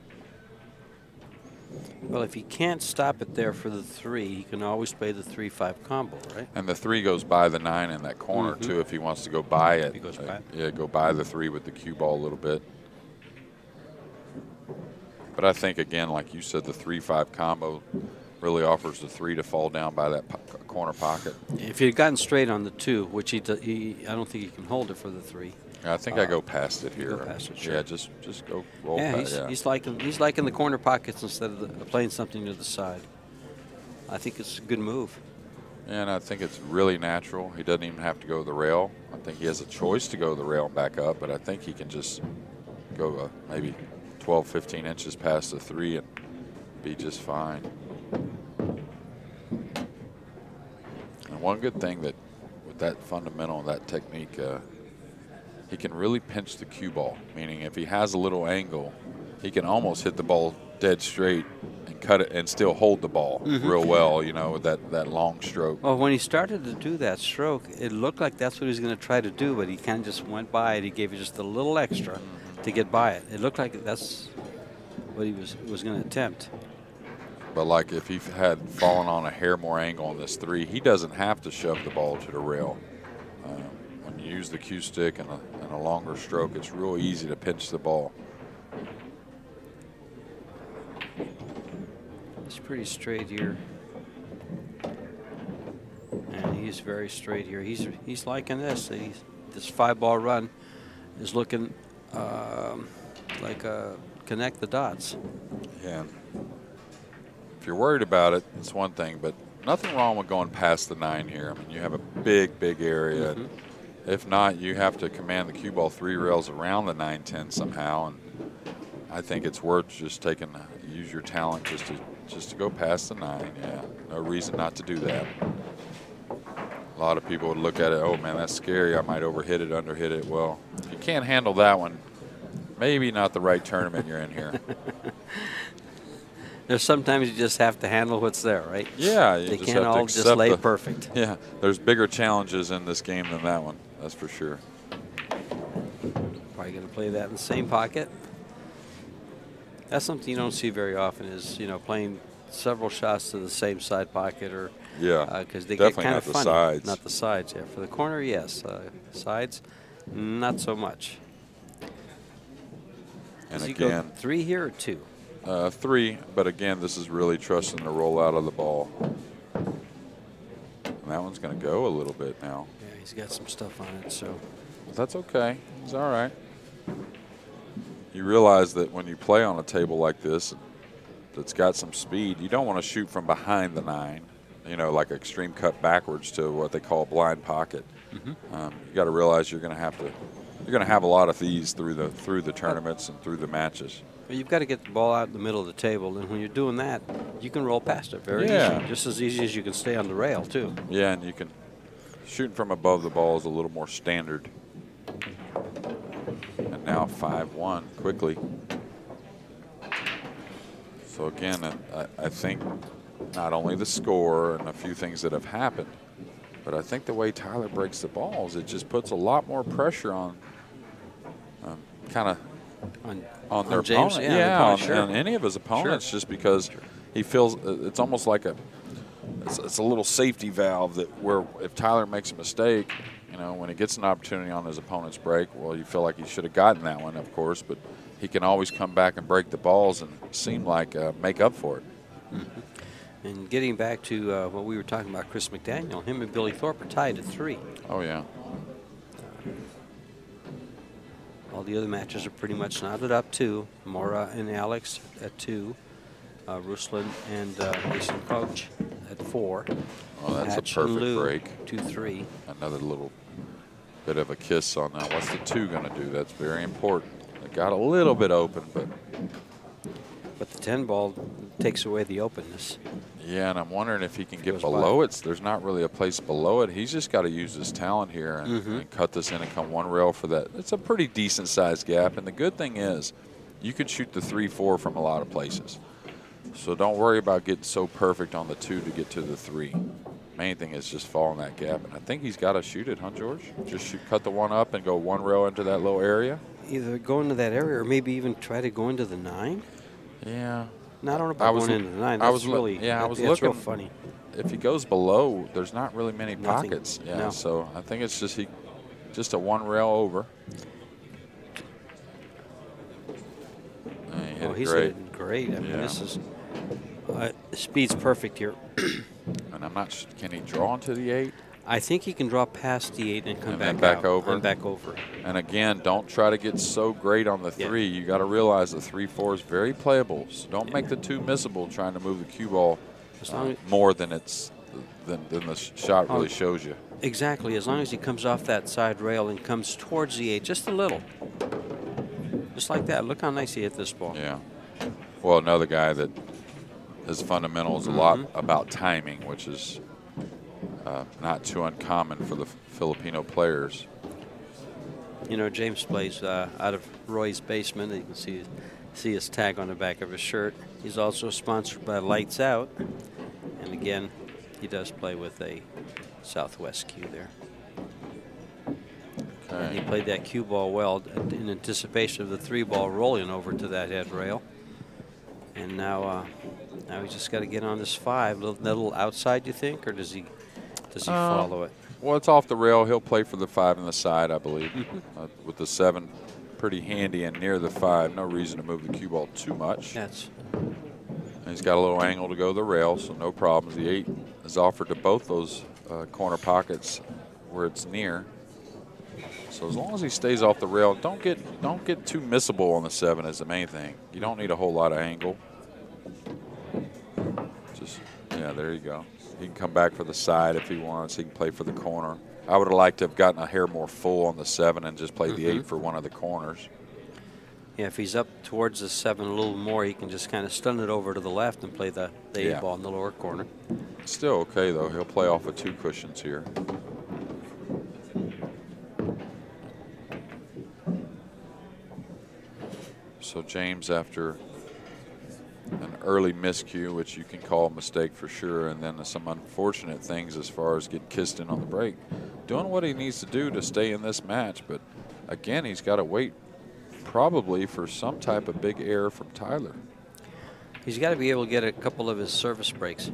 Well, if he can't stop it there for the 3, he can always play the 3-5 combo, right? And the 3 goes by the 9 in that corner, too, if he wants to go by it. He goes by it. Yeah, go by the 3 with the cue ball a little bit. But I think, again, like you said, the 3-5 combo really offers the 3 to fall down by that corner pocket. If he had gotten straight on the 2, which I don't think he can hold it for the 3. I think I go past it here. Go past it, sure. Yeah, just go roll past. Yeah, he's liking the corner pockets instead of playing something to the side. I think it's a good move. And I think it's really natural. He doesn't even have to go to the rail. I think he has a choice to go to the rail and back up, but I think he can just go maybe 12, 15 inches past the 3 and be just fine. And one good thing that with that fundamental and that technique, he can really pinch the cue ball, meaning if he has a little angle, he can almost hit the ball dead straight and cut it and still hold the ball real well, you know, with that long stroke. Well, when he started to do that stroke, it looked like that's what he was going to try to do, but he kind of just went by it. He gave it just a little extra to get by it. It looked like that's what he was going to attempt. But like if he had fallen on a hair more angle on this 3, he doesn't have to shove the ball to the rail. When you use the cue stick and a longer stroke, it's real easy to pinch the ball. He's pretty straight here. And he's very straight here. He's liking this. This 5-ball run is looking like connect the dots. Yeah. If you're worried about it, it's one thing, but nothing wrong with going past the 9 here. I mean, you have a big area. If not, you have to command the cue ball 3 rails around the 9-10 somehow, and I think it's worth just use your talent just to go past the 9. Yeah, no reason not to do that. A lot of people would look at it, oh man, that's scary. I might overhit it, underhit it. Well, if you can't handle that one, maybe not the right tournament you're in here. There's sometimes you just have to handle what's there, right? Yeah, they can't all just lay perfect. Yeah, there's bigger challenges in this game than that one. That's for sure. Probably going to play that in the same pocket. That's something you don't see very often is, you know, playing several shots to the same side pocket or because they get kind of funny. Sides. Not the sides, yeah. For the corner, yes. Sides, not so much. And Does again, he go 3 here or 2? 3, but again, this is really trusting the roll out of the ball. And that one's going to go a little bit now. Yeah, he's got some stuff on it, so. That's okay. It's all right. You realize that when you play on a table like this that's got some speed, you don't want to shoot from behind the 9, you know, like extreme cut backwards to what they call blind pocket. You got to realize you're going to have a lot of these through the tournaments and through the matches. Well, you've got to get the ball out in the middle of the table, and when you're doing that, you can roll past it very easy. Just as easy as you can stay on the rail, too. Yeah, and you can shooting from above the ball is a little more standard. And now 5-1 quickly. So again, I think not only the score and a few things that have happened, but I think the way Tyler breaks the balls, it just puts a lot more pressure on on their James, opponent. on any of his opponents, just because he feels it's almost like it's a little safety valve that where if Tyler makes a mistake, you know, when he gets an opportunity on his opponent's break, well, you feel like he should have gotten that one, of course, but he can always come back and break the balls and seem like make up for it. Mm-hmm. And getting back to what we were talking about, Chris McDaniel, him and Billy Thorpe are tied at 3. Oh, yeah. All the other matches are pretty much knotted up, too. Mora and Alex at 2. Ruslan and Mason Coach at 4. Oh, that's Hatch a perfect and Lou, break. 2-3. Another little bit of a kiss on that. What's the 2 going to do? That's very important. It got a little bit open, but the 10 ball takes away the openness. yeah, and I'm wondering if he can get below it. There's not really a place below it. He's just got to use his talent here and cut this in and come 1 rail for that. It's a pretty decent sized gap, and the good thing is you can shoot the 3-4 from a lot of places. So don't worry about getting so perfect on the 2 to get to the 3. Main thing is just fall in that gap, and I think he's got to shoot it, huh, George? Just cut the 1 up and go 1 rail into that little area. Either go into that area or maybe even try to go into the 9. Yeah. No, I don't know about going into the 9. That's really, I was that's looking. real funny. If he goes below, there's not really many Nothing. pockets. Yeah, No. so I think it's just a 1 rail over. And he hit it He's great. hitting great. I mean, Yeah. this is speed's perfect here. And I'm not. Can he draw into the 8? I think he can draw past the 8 and come And back then back out, over. and back over. And again, don't try to get so great on the 3. You got to realize the 3-4 is very playable. So don't make the 2 missable trying to move the cue ball more than than the shot really shows you. Exactly. As long as he comes off that side rail and comes towards the 8 just a little. Just like that. Look how nice he hit this ball. Yeah. Well, another guy that his fundamentals a lot about timing, which is not too uncommon for the Filipino players. You know, James plays out of Roy's basement. You can see his tag on the back of his shirt. He's also sponsored by Lights Out. And again, he does play with a Southwest cue there. Okay. And he played that cue ball well in anticipation of the 3 ball rolling over to that head rail. And now he's just got to get on this 5. Little outside, you think, or does he follow it? Well, it's off the rail. He'll play for the 5 in the side, I believe. With the 7 pretty handy and near the 5, no reason to move the cue ball too much. That's. And he's got a little angle to go to the rail, so no problems. The 8 is offered to both those corner pockets where it's near. So as long as he stays off the rail, don't get too missable on the 7 is the main thing. You don't need a whole lot of angle. Just, yeah, there you go. He can come back for the side if he wants. He can play for the corner. I would have liked to have gotten a hair more full on the 7 and just played the 8 for one of the corners. Yeah, if he's up towards the 7 a little more, he can just kind of stun it over to the left and play the 8 ball in the lower corner. Still okay, though. He'll play off of 2 cushions here. So James, after an early miscue, which you can call a mistake for sure, and then some unfortunate things as far as getting kissed in on the break, doing what he needs to do to stay in this match. But again, he's got to wait probably for some type of big error from Tyler. He's got to be able to get a couple of his service breaks.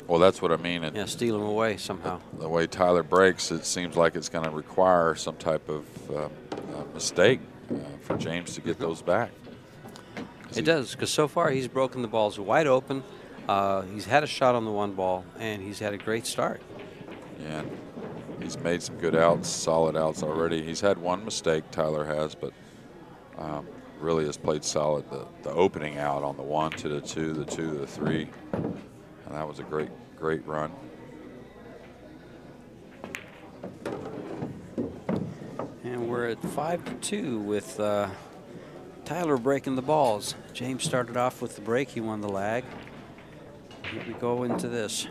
Well, that's what I mean. Yeah, steal him away somehow. The way Tyler breaks, it seems like it's going to require some type of mistake for James to get those back. It does, because so far he's broken the balls wide open. He's had a shot on the 1 ball, and he's had a great start. Yeah, he's made some good outs, solid outs already. He's had 1 mistake, Tyler has, but really has played solid. The opening out on the 1 to the 2, the 2 to the 3, and that was a great run. And we're at 5-2 with Tyler breaking the balls. James started off with the break. He won the lag. Here we go into this.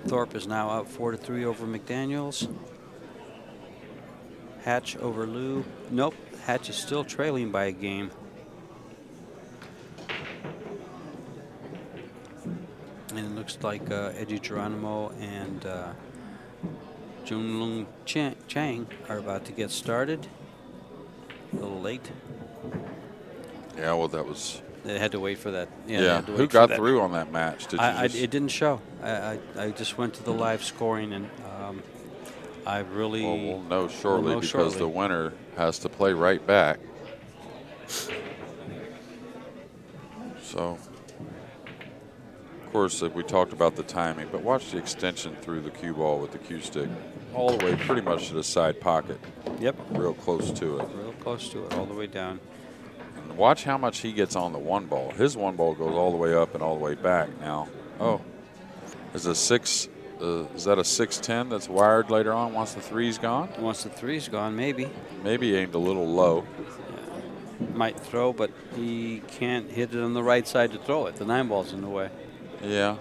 Thorpe is now out 4-3 over McDaniels. Hatch over Lou. Nope, Hatch is still trailing by a game. And it looks like Eddie Geronimo and Junlung Chang are about to get started. A little late. Yeah, well, that was. They had to wait for that. Yeah. Yeah. Who got through on that match? Did you It didn't show. I just went to the live scoring, and I really. Well, we'll know shortly because the winner has to play right back. So, of course, we talked about the timing, but watch the extension through the cue ball with the cue stick, all the way pretty much to the side pocket. Yep. Real close to it. Real close to it, all the way down. And watch how much he gets on the one ball. His one ball goes all the way up and all the way back now. Oh, is a 6? Is that a 6-10 that's wired later on once the 3's gone? Once the 3's gone, maybe. Maybe aimed a little low. Yeah. Might throw, but he can't hit it on the right side to throw it. The 9 ball's in the way. Yeah.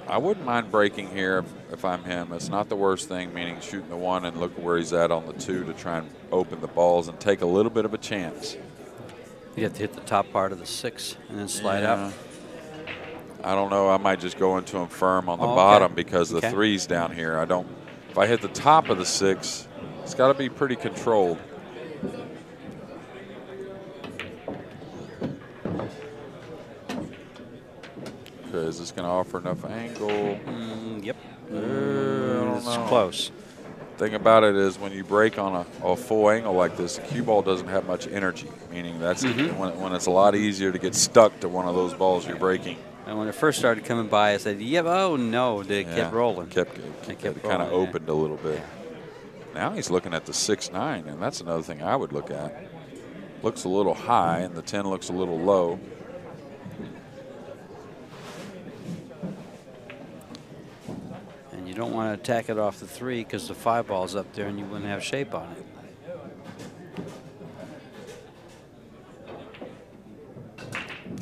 I wouldn't mind breaking here if I'm him. It's not the worst thing, meaning shooting the 1 and look where he's at on the 2 to try and open the balls and take a little bit of a chance. You have to hit the top part of the 6 and then slide up. I don't know. I might just go into him firm on the bottom because the 3's down here. If I hit the top of the 6, it's got to be pretty controlled. Okay, is this going to offer enough angle? Yep. I don't It's know. close. Thing about it is when you break on a full angle like this, the cue ball doesn't have much energy, meaning that's when it's a lot easier to get stuck to one of those balls you're breaking. And when it first started coming by, I said, "Yep, oh no!" They kept rolling. It kind of opened a little bit. Yeah. Now he's looking at the 6-9, and that's another thing I would look at. Looks a little high, and the 10 looks a little low. And you don't want to attack it off the 3 because the 5 ball's up there, and you wouldn't have shape on it.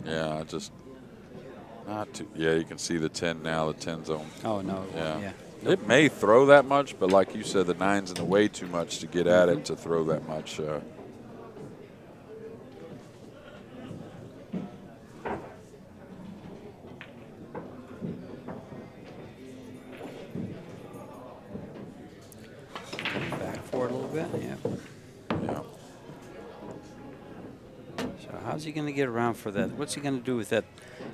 Yeah, just not too. Yeah, you can see the 10 now. The 10 zone. Oh no! Yeah. It may throw that much, but like you said, the 9's in the way too much to get at it to throw that much. Back forward a little bit. Yeah. Yeah. So how's he going to get around for that? What's he going to do with that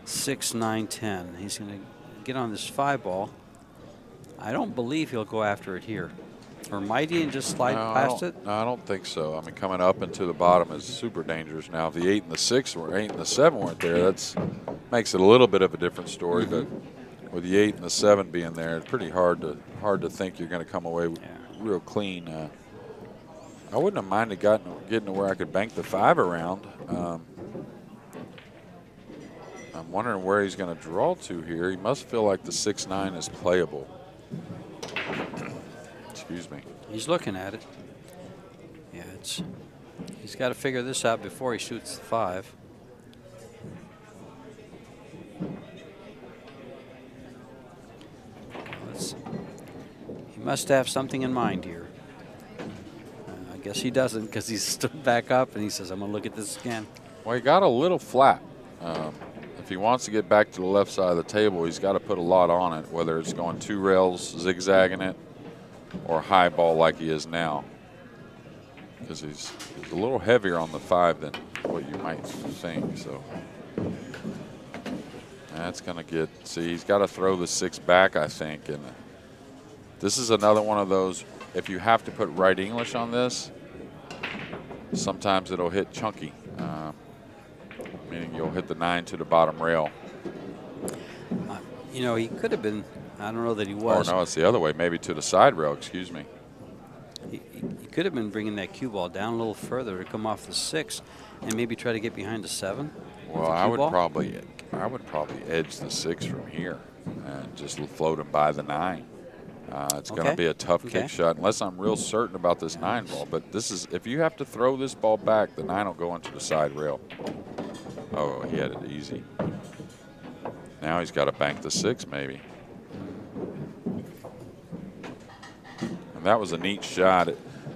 6, 9, 10? He's going to get on this 5 ball. I don't believe he'll go after it here. Or might he and just slide past it? No, I don't think so. I mean, coming up into the bottom is super dangerous. Now, if the 8 and the 6 or 8 and the 7 weren't there, that's makes it a little bit of a different story. But with the 8 and the 7 being there, it's pretty hard to think you're going to come away real clean. I wouldn't have minded getting to where I could bank the 5 around. I'm wondering where he's going to draw to here. He must feel like the 6-9 is playable. Excuse me. He's looking at it. Yeah, he's got to figure this out before he shoots the 5. He must have something in mind here. I guess he doesn't because he's stood back up and he says, "I'm going to look at this again." Well, he got a little flat. If he wants to get back to the left side of the table, he's got to put a lot on it, whether it's going 2 rails, zigzagging it, or high ball like he is now. Because he's a little heavier on the 5 than what you might think. So that's going to he's got to throw the 6 back, I think. And this is another one of those, if you have to put right English on this, sometimes it'll hit chunky. Meaning you'll hit the 9 to the bottom rail. You know, he could have been, I don't know that he was. Oh, no, it's the other way, maybe to the side rail, excuse me. He could have been bringing that cue ball down a little further to come off the 6 and maybe try to get behind the 7. Well, I would probably edge the 6 from here and just float him by the 9. It's going to be a tough kick shot unless I'm real certain about this 9 ball. But this is, if you have to throw this ball back, the 9 will go into the side rail. Oh, he had it easy. Now he's got to bank the 6 maybe. And that was a neat shot.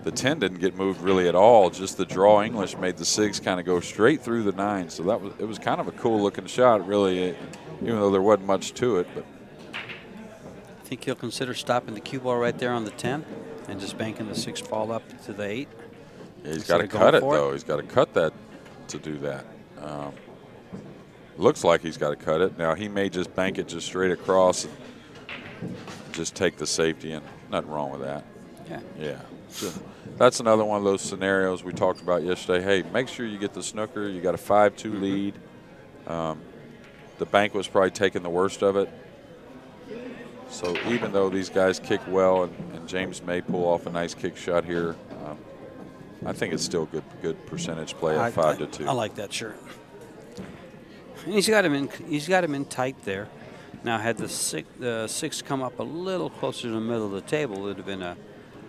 The 10 didn't get moved really at all. Just the draw English made the 6 kind of go straight through the 9. So it was kind of a cool looking shot, really, even though there wasn't much to it. But I think he'll consider stopping the cue ball right there on the 10 and just banking the 6 ball up to the 8? Yeah, he's got to cut it, though. He's got to cut that to do that. Looks like he's got to cut it. Now, he may just bank it just straight across and just take the safety, and nothing wrong with that. Yeah. Yeah. So that's another one of those scenarios we talked about yesterday. Hey, make sure you get the snooker. You got a 5-2 lead. The bank was probably taking the worst of it. So even though these guys kick well, and James may pull off a nice kick shot here, I think it's still good percentage play at 5-2. I like that shirt. And he's got him in. He's got him in tight there. Now, had the 6 come up a little closer to the middle of the table, it would have been a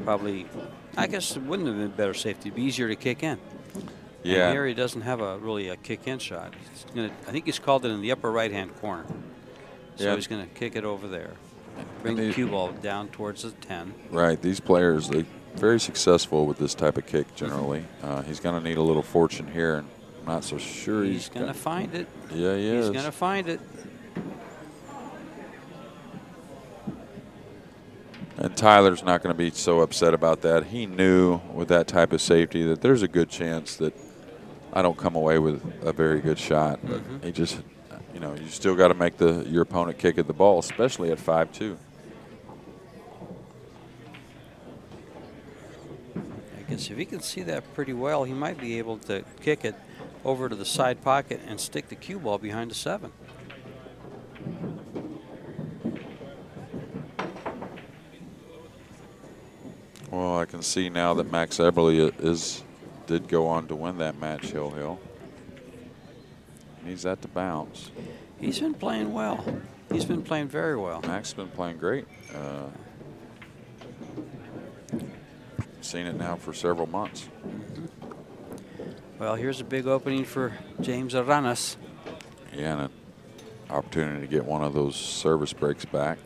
probably. I guess it wouldn't have been better safety. It'd be easier to kick in. Yeah. And here he doesn't have really a kick-in shot. I think he's called it in the upper right-hand corner. So he's going to kick it over there. Bring the cue ball down towards the 10. Right. These players, they're very successful with this type of kick generally. He's going to need a little fortune here, and I'm not so sure he's going to find it. Yeah, he is. He's going to find it. And Tyler's not going to be so upset about that. He knew with that type of safety that there's a good chance that I don't come away with a very good shot. But he just, you know, you still got to make your opponent kick at the ball, especially at 5-2. I guess if he can see that pretty well, he might be able to kick it over to the side pocket and stick the cue ball behind the 7. Well, I can see now that Max Eberle did go on to win that match, Hill. Needs that to bounce. He's been playing well. He's been playing very well. Max has been playing great. Seen it now for several months. Well, here's a big opening for James Aranas. Yeah, and an opportunity to get one of those service breaks back.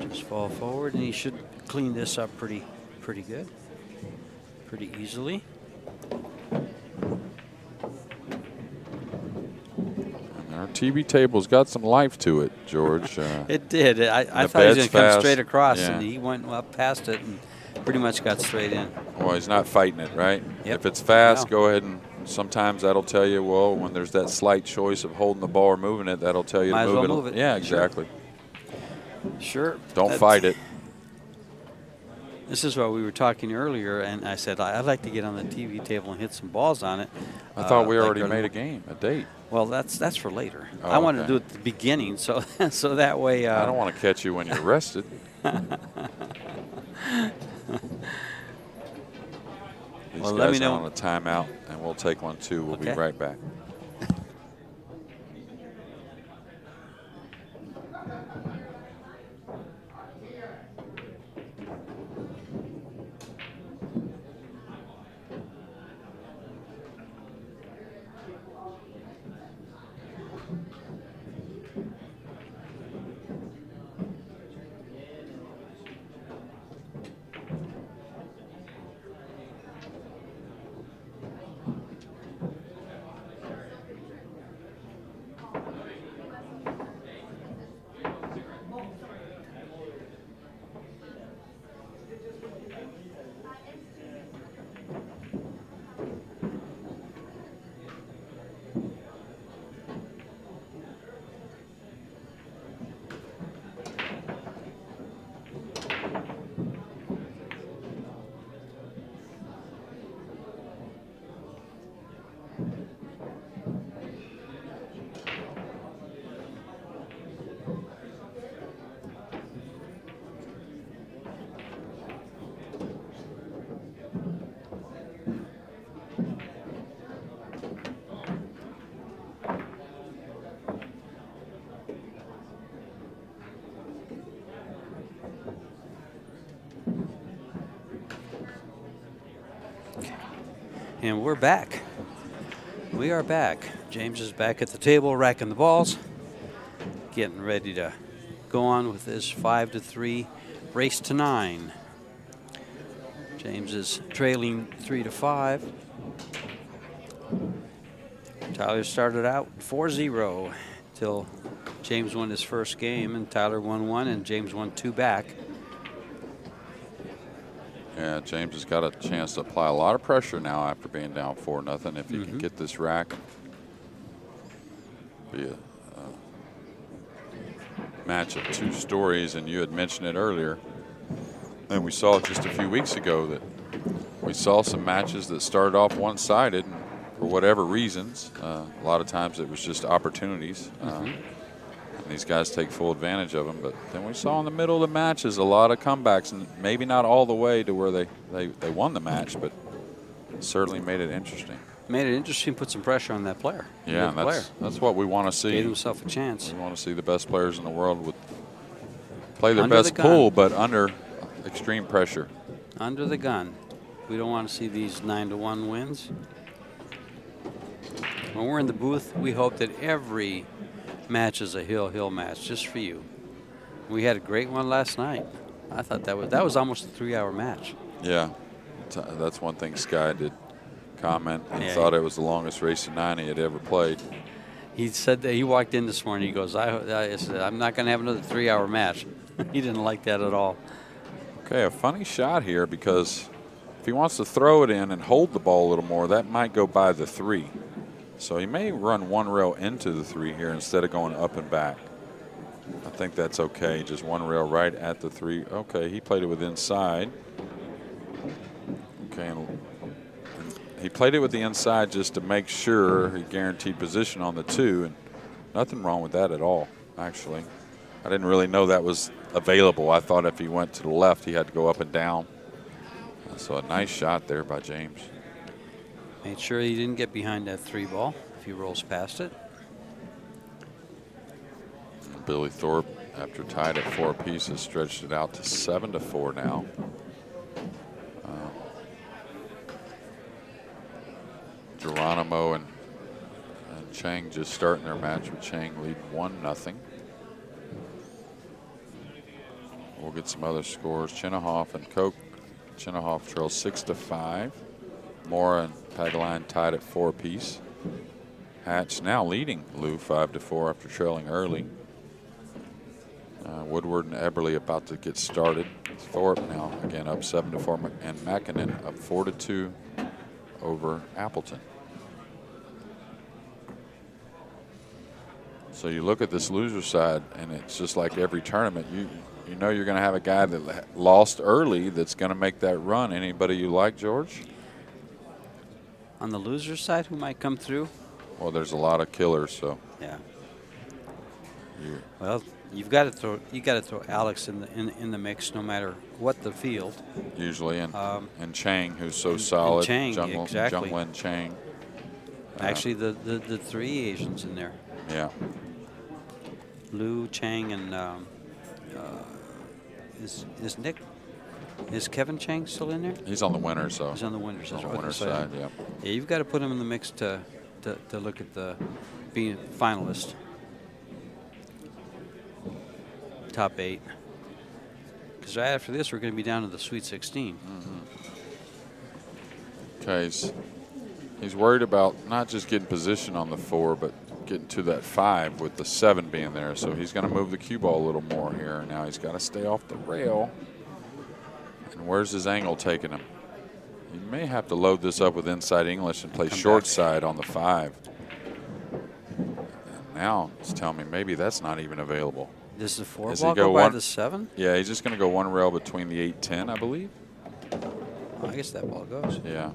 Just fall forward, and he should clean this up pretty good, pretty easily. Our TV table's got some life to it, George. It did. I thought he was going to come straight across, and he went up past it and pretty much got straight in. Well, he's not fighting it, right? Yep. If it's fast, go ahead, and sometimes that'll tell you, well, when there's that slight choice of holding the ball or moving it, that'll tell you Might to as move well it. move it. Yeah, exactly. Sure. Don't fight it. This is what we were talking earlier, and I said I'd like to get on the TV table and hit some balls on it. I thought we already made a date. Well, that's for later. Oh, I wanted to do it at the beginning, so that way. I don't want to catch you when you're rested. These Let me guys know. are on a timeout, and we'll take one too. We'll be right back. And we're back. We are back. James is back at the table, racking the balls, getting ready to go on with this 5-3 race to 9. James is trailing 3-5. Tyler started out 4-0 till James won his first game, and Tyler won one, and James won 2 back. Yeah, James has got a chance to apply a lot of pressure now after being down 4-0. If he can get this rack, be a match of 2 stories. And you had mentioned it earlier, and we saw it just a few weeks ago, that we saw some matches that started off one-sided, and for whatever reasons, a lot of times it was just opportunities. And these guys take full advantage of them. But then we saw in the middle of the matches a lot of comebacks, and maybe not all the way to where they won the match, but certainly made it interesting. Made it interesting, put some pressure on that player. Yeah, and that's what we want to see. Gave himself a chance. We want to see the best players in the world play their Under best the pool, but under extreme pressure. Under the gun. We don't want to see these 9-1 wins. When we're in the booth, we hope that every match is a hill match, just for you. We had a great one last night. I thought that was almost a 3-hour match. Yeah, that's one thing Sky did comment. He Yeah, thought it was the longest race of 9 he had ever played. He said that he walked in this morning. He goes, I said, I'm not going to have another 3-hour match. He didn't like that at all. Okay, a funny shot here, because if he wants to throw it in and hold the ball a little more, that might go by the 3. So he may run 1 rail into the 3 here instead of going up and back. I think that's okay. Just 1 rail right at the 3. Okay, he played it with inside. Okay, and he played it with the inside just to make sure he guaranteed position on the 2, and nothing wrong with that at all, actually. I didn't really know that was available. I thought if he went to the left, he had to go up and down. So a nice shot there by James. Made sure he didn't get behind that 3 ball if he rolls past it. Billy Thorpe, after tied at 4 apiece, has stretched it out to 7-4 now. Geronimo and Chang just starting their match, with Chang leading 1-0. We'll get some other scores. Chinahoff and Koch. Chinahoff trails 6-5. Mora and Pagaline tied at 4 apiece. Hatch now leading Lou 5-4 after trailing early. Woodward and Eberly about to get started. Thorpe now again up 7-4, and Mackinnon up 4-2 over Appleton. So you look at this loser side, and it's just like every tournament. You know you're going to have a guy that lost early that's going to make that run. Anybody you like, George? On the loser side, who might come through? Well, there's a lot of killers, so. Yeah. Well, you got to throw Alex in the mix, no matter what the field. Usually, and Chang, who's so solid. Chang, exactly. Junglin Chang. Actually, the 3 Asians in there. Yeah. Lou, Chang, and is Kevin Chang still in there? He's on the winner, so. He's on the winner. He's on the winner side, yeah. Yeah, you've got to put him in the mix to look at the being finalist. Top 8. Because right after this, we're going to be down to the Sweet 16. Okay, he's worried about not just getting position on the 4, but getting to that 5 with the 7 being there. So he's going to move the cue ball a little more here. Now he's got to stay off the rail. And where's his angle taking him? He may have to load this up with inside English and play short side on the 5. And now it's telling me maybe that's not even available. Does the 4 ball go by the 7? Yeah, he's just going to go 1 rail between the 8-10, I believe. Well, I guess that ball goes. Yeah.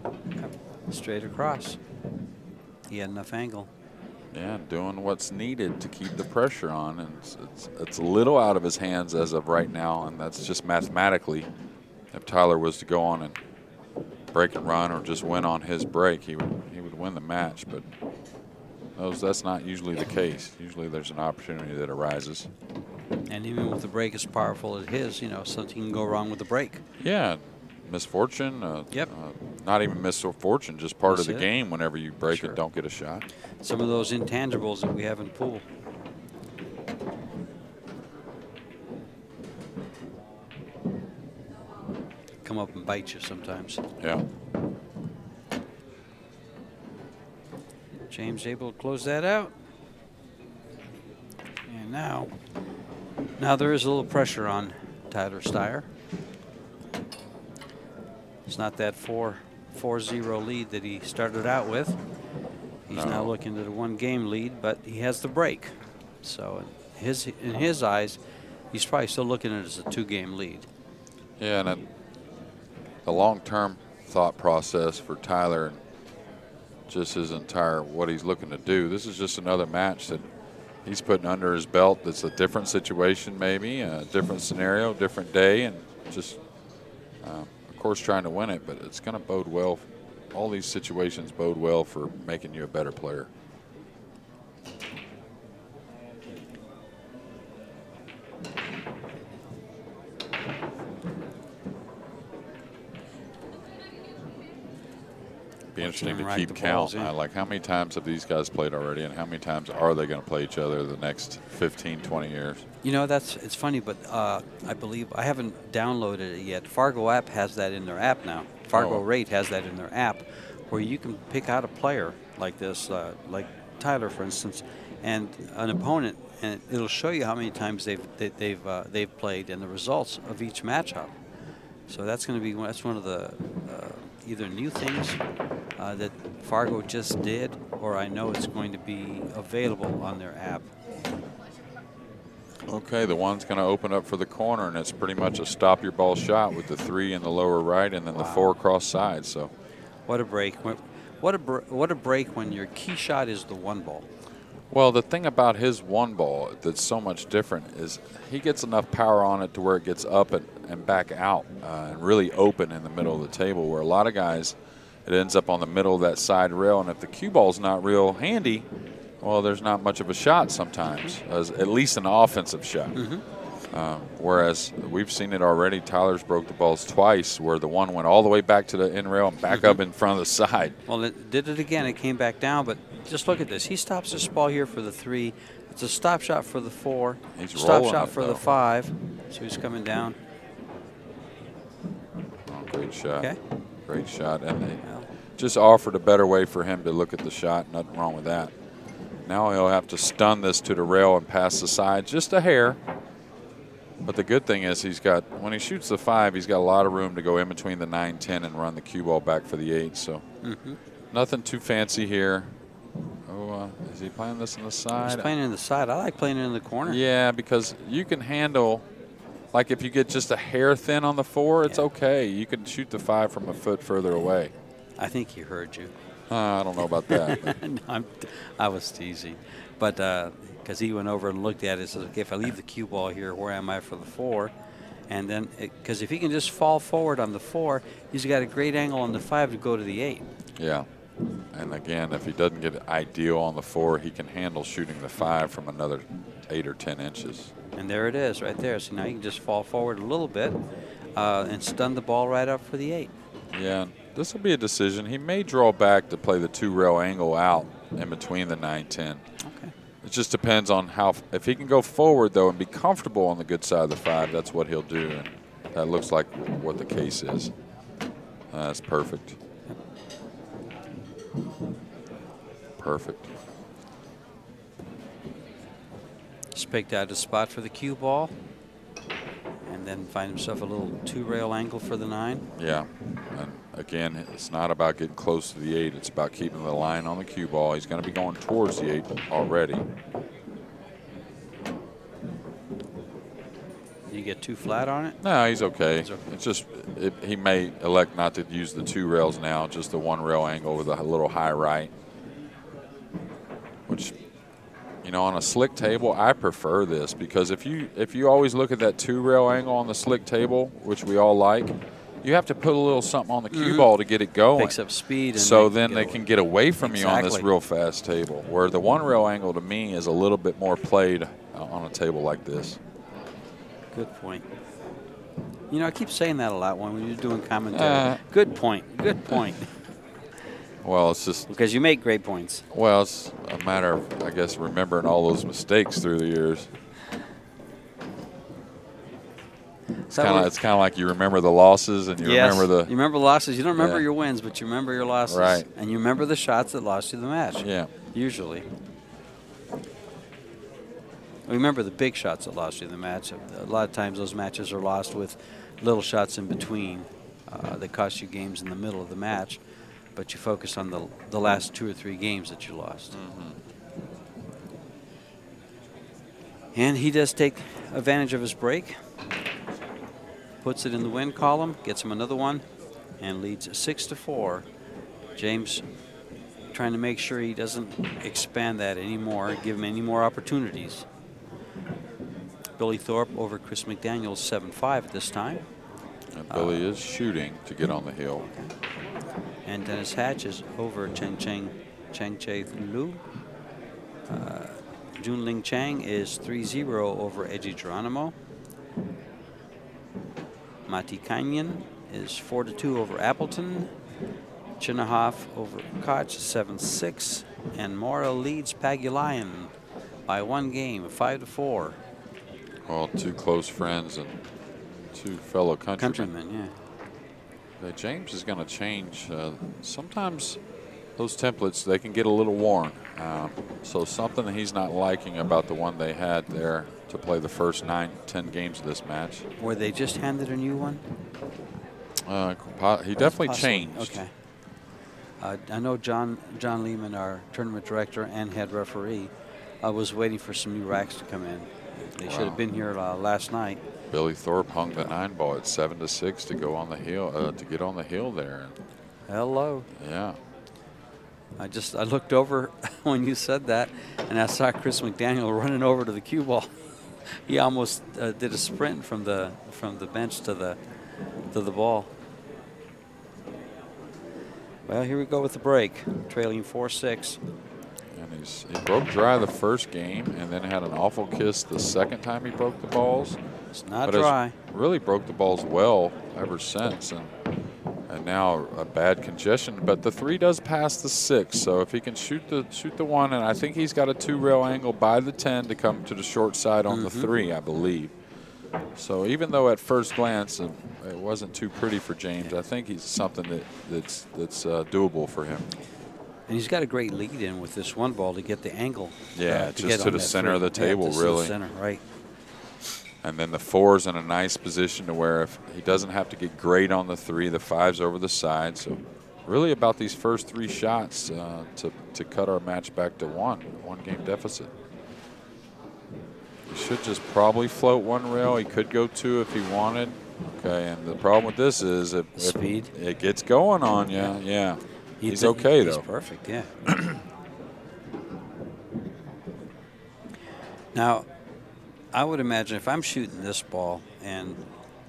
Straight across. He had enough angle. Yeah, doing what's needed to keep the pressure on, and it's a little out of his hands as of right now, and that's just mathematically. If Tyler was to go on and break and run or just win on his break, he would win the match, but that's not usually the case. Usually there's an opportunity that arises. And even with the break as powerful as his, something can go wrong with the break. Yeah, misfortune. Yep. Not even misfortune, just part of the game whenever you break Sure. and don't get a shot. Some of those intangibles that we have in pool. come up and bite you sometimes. Yeah. James able to close that out. And now there is a little pressure on Tyler Styer. It's not that 4-0 lead that he started out with. He's now looking at a 1-game lead, but he has the break. So in his eyes, he's probably still looking at it as a 2-game lead. Yeah, and the long-term thought process for Tyler and just his entire what he's looking to do. This is just another match that he's putting under his belt. That's a different situation, maybe a different scenario, different day, and just of course trying to win it. But it's going to bode well. All these situations bode well for making you a better player. Be interesting to keep count. Like, how many times have these guys played already, and how many times are they going to play each other the next 15, 20 years? You know, it's funny, but I believe I haven't downloaded it yet. Fargo app has that in their app now. Fargo Rate has that in their app, where you can pick out a player like this, like Tyler, for instance, and an opponent, and it'll show you how many times they've played and the results of each matchup. So that's going to be one of the either new things that Fargo just did, or I know it's going to be available on their app. Okay, the one's going to open up for the corner, and it's pretty much a stop your ball shot with the 3 in the lower right and then the 4 cross side. So, what a break! What a break when your key shot is the 1 ball. Well, the thing about his 1 ball that's so much different is he gets enough power on it to where it gets up and back out and really open in the middle of the table, where a lot of guys, it ends up on the middle of that side rail, and if the cue ball's not real handy, well, there's not much of a shot sometimes, at least an offensive shot. Whereas we've seen it already. Tyler's broke the balls twice, where the one went all the way back to the end rail and back up in front of the side. Well, it did it again. It came back down, but just look at this. He stops this ball here for the 3. It's a stop shot for the 4. He's stop shot for the 5. So he's coming down. Oh, great shot. Okay. Great shot. And they just offered a better way for him to look at the shot. Nothing wrong with that. Now he'll have to stun this to the rail and pass the side just a hair. But the good thing is when he shoots the 5, he's got a lot of room to go in between the 9, 10 and run the cue ball back for the 8. So nothing too fancy here. Oh, is he playing this on the side? He's playing it in the side. I like playing it in the corner. Yeah, because you can handle, like if you get just a hair thin on the 4, it's okay. You can shoot the 5 from a foot further away. I think he heard you. I don't know about that. No, I was teasing. But because he went over and looked at it and said, okay, if I leave the cue ball here, where am I for the 4? And then, because if he can just fall forward on the 4, he's got a great angle on the 5 to go to the 8. Yeah. And again, if he doesn't get it ideal on the 4, he can handle shooting the 5 from another 8 or 10 inches. And there it is right there. So now you can just fall forward a little bit and stun the ball right up for the 8. Yeah, this will be a decision. He may draw back to play the 2-rail angle out in between the 9, 10. Okay. It just depends on if he can go forward, though, and be comfortable on the good side of the 5, that's what he'll do. And that looks like what the case is. That's perfect. Perfect. Just picked out a spot for the cue ball. And then find himself a little 2-rail angle for the 9. Yeah. And again, it's not about getting close to the 8. It's about keeping the line on the cue ball. He's going to be going towards the 8 already. Did you get too flat on it? No, he's okay. It's okay. It's just he may elect not to use the 2 rails now, just the 1-rail angle with a little high right. Which, you know, on a slick table, I prefer this, because if you always look at that 2-rail angle on the slick table, which we all like, you have to put a little something on the cue ball to get it going. Picks up speed. And so then they can get away from you on this Exactly. real fast table, where the 1-rail angle to me is a little bit more played on a table like this. Good point. You know, I keep saying that a lot when you're doing commentary. Good point. Good point. Well, it's just Because you make great points. well, it's a matter of, I guess, remembering all those mistakes through the years. It's kind of like you remember the losses and you remember the. You remember losses. You don't remember your wins, but you remember your losses. Right. And you remember the shots that lost you the match. Yeah. Usually. Remember the big shots that lost you the match. A lot of times those matches are lost with little shots in between that cost you games in the middle of the match, but you focus on the last 2 or 3 games that you lost. And he does take advantage of his break, puts it in the win column, gets him another one, and leads 6-4. James trying to make sure he doesn't expand that anymore, give him any more opportunities. Billy Thorpe over Chris McDaniel 7-5 at this time. And Billy is shooting to get on the hill. And Dennis Hatch is over Cheng Che Lu. Junling Chang is 3-0 over Edgy Geronimo. Mati Kanyan is 4-2 over Appleton. Chinahoff over Koch 7-6. And Mora leads Pagulayan by 1 game, 5-4. Well, 2 close friends and 2 fellow countrymen. Yeah. James is going to change. Sometimes those templates, they can get a little worn. So something that he's not liking about the one they had there to play the first 9-10 games of this match. Were they just handed a new one? He definitely changed. Okay. I know John Lehman, our tournament director and head referee, was waiting for some new racks to come in. They should have been here last night. Billy Thorpe hung the 9 ball at 7-6 to go on the hill, to get on the hill there. Hello. Yeah. I looked over when you said that, and I saw Chris McDaniel running over to the cue ball. He almost did a sprint from the bench to the ball. Well, here we go with the break, trailing 4-6. And he broke dry the first game, and then had an awful kiss the second time he broke the balls. It's not dry. Really broke the balls well ever since, and now a bad congestion. But the 3 does pass the 6, so if he can shoot the 1, and I think he's got a 2-rail angle by the 10 to come to the short side on the 3, I believe. So even though at first glance it wasn't too pretty for James, I think he's something that's doable for him. And he's got a great lead in with this 1 ball to get the angle. Yeah, just to the center of the table, really. To the center, right. And then the 4's in a nice position to where if he doesn't have to get great on the 3, the 5's over the side. So really about these first 3 shots to cut our match back to 1 game deficit. He should just probably float 1 rail. He could go 2 if he wanted. Okay, and the problem with this is if it gets going on you, yeah. He's okay, though. He's perfect, yeah. Now, I would imagine if I'm shooting this ball and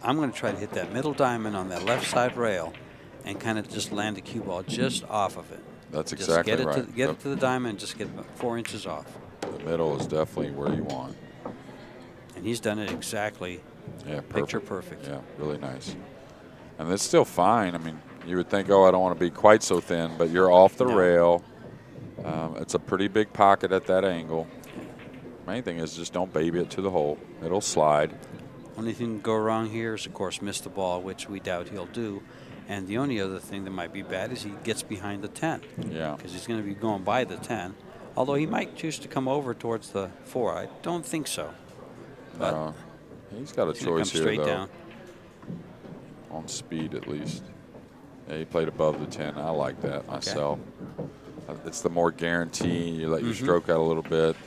I'm going to try to hit that middle diamond on that left side rail and kind of just land the cue ball just off of it. That's exactly right. Get it to the diamond and just get about 4 inches off. The middle is definitely where you want. And he's done it exactly. Yeah, picture perfect. Yeah, really nice. And it's still fine. I mean, you would think, oh, I don't want to be quite so thin, but you're off the rail. It's a pretty big pocket at that angle. Main thing is just don't baby it to the hole. It'll slide. Only thing to go wrong here is, of course, miss the ball, which we doubt he'll do. And the only other thing that might be bad is he gets behind the 10. Yeah. Because he's going to be going by the 10. Although he might choose to come over towards the 4. I don't think so. But he's got a choice here, though. Down. On speed, at least. Yeah, he played above the 10. I like that myself. It's the more guarantee. You let your stroke out a little bit.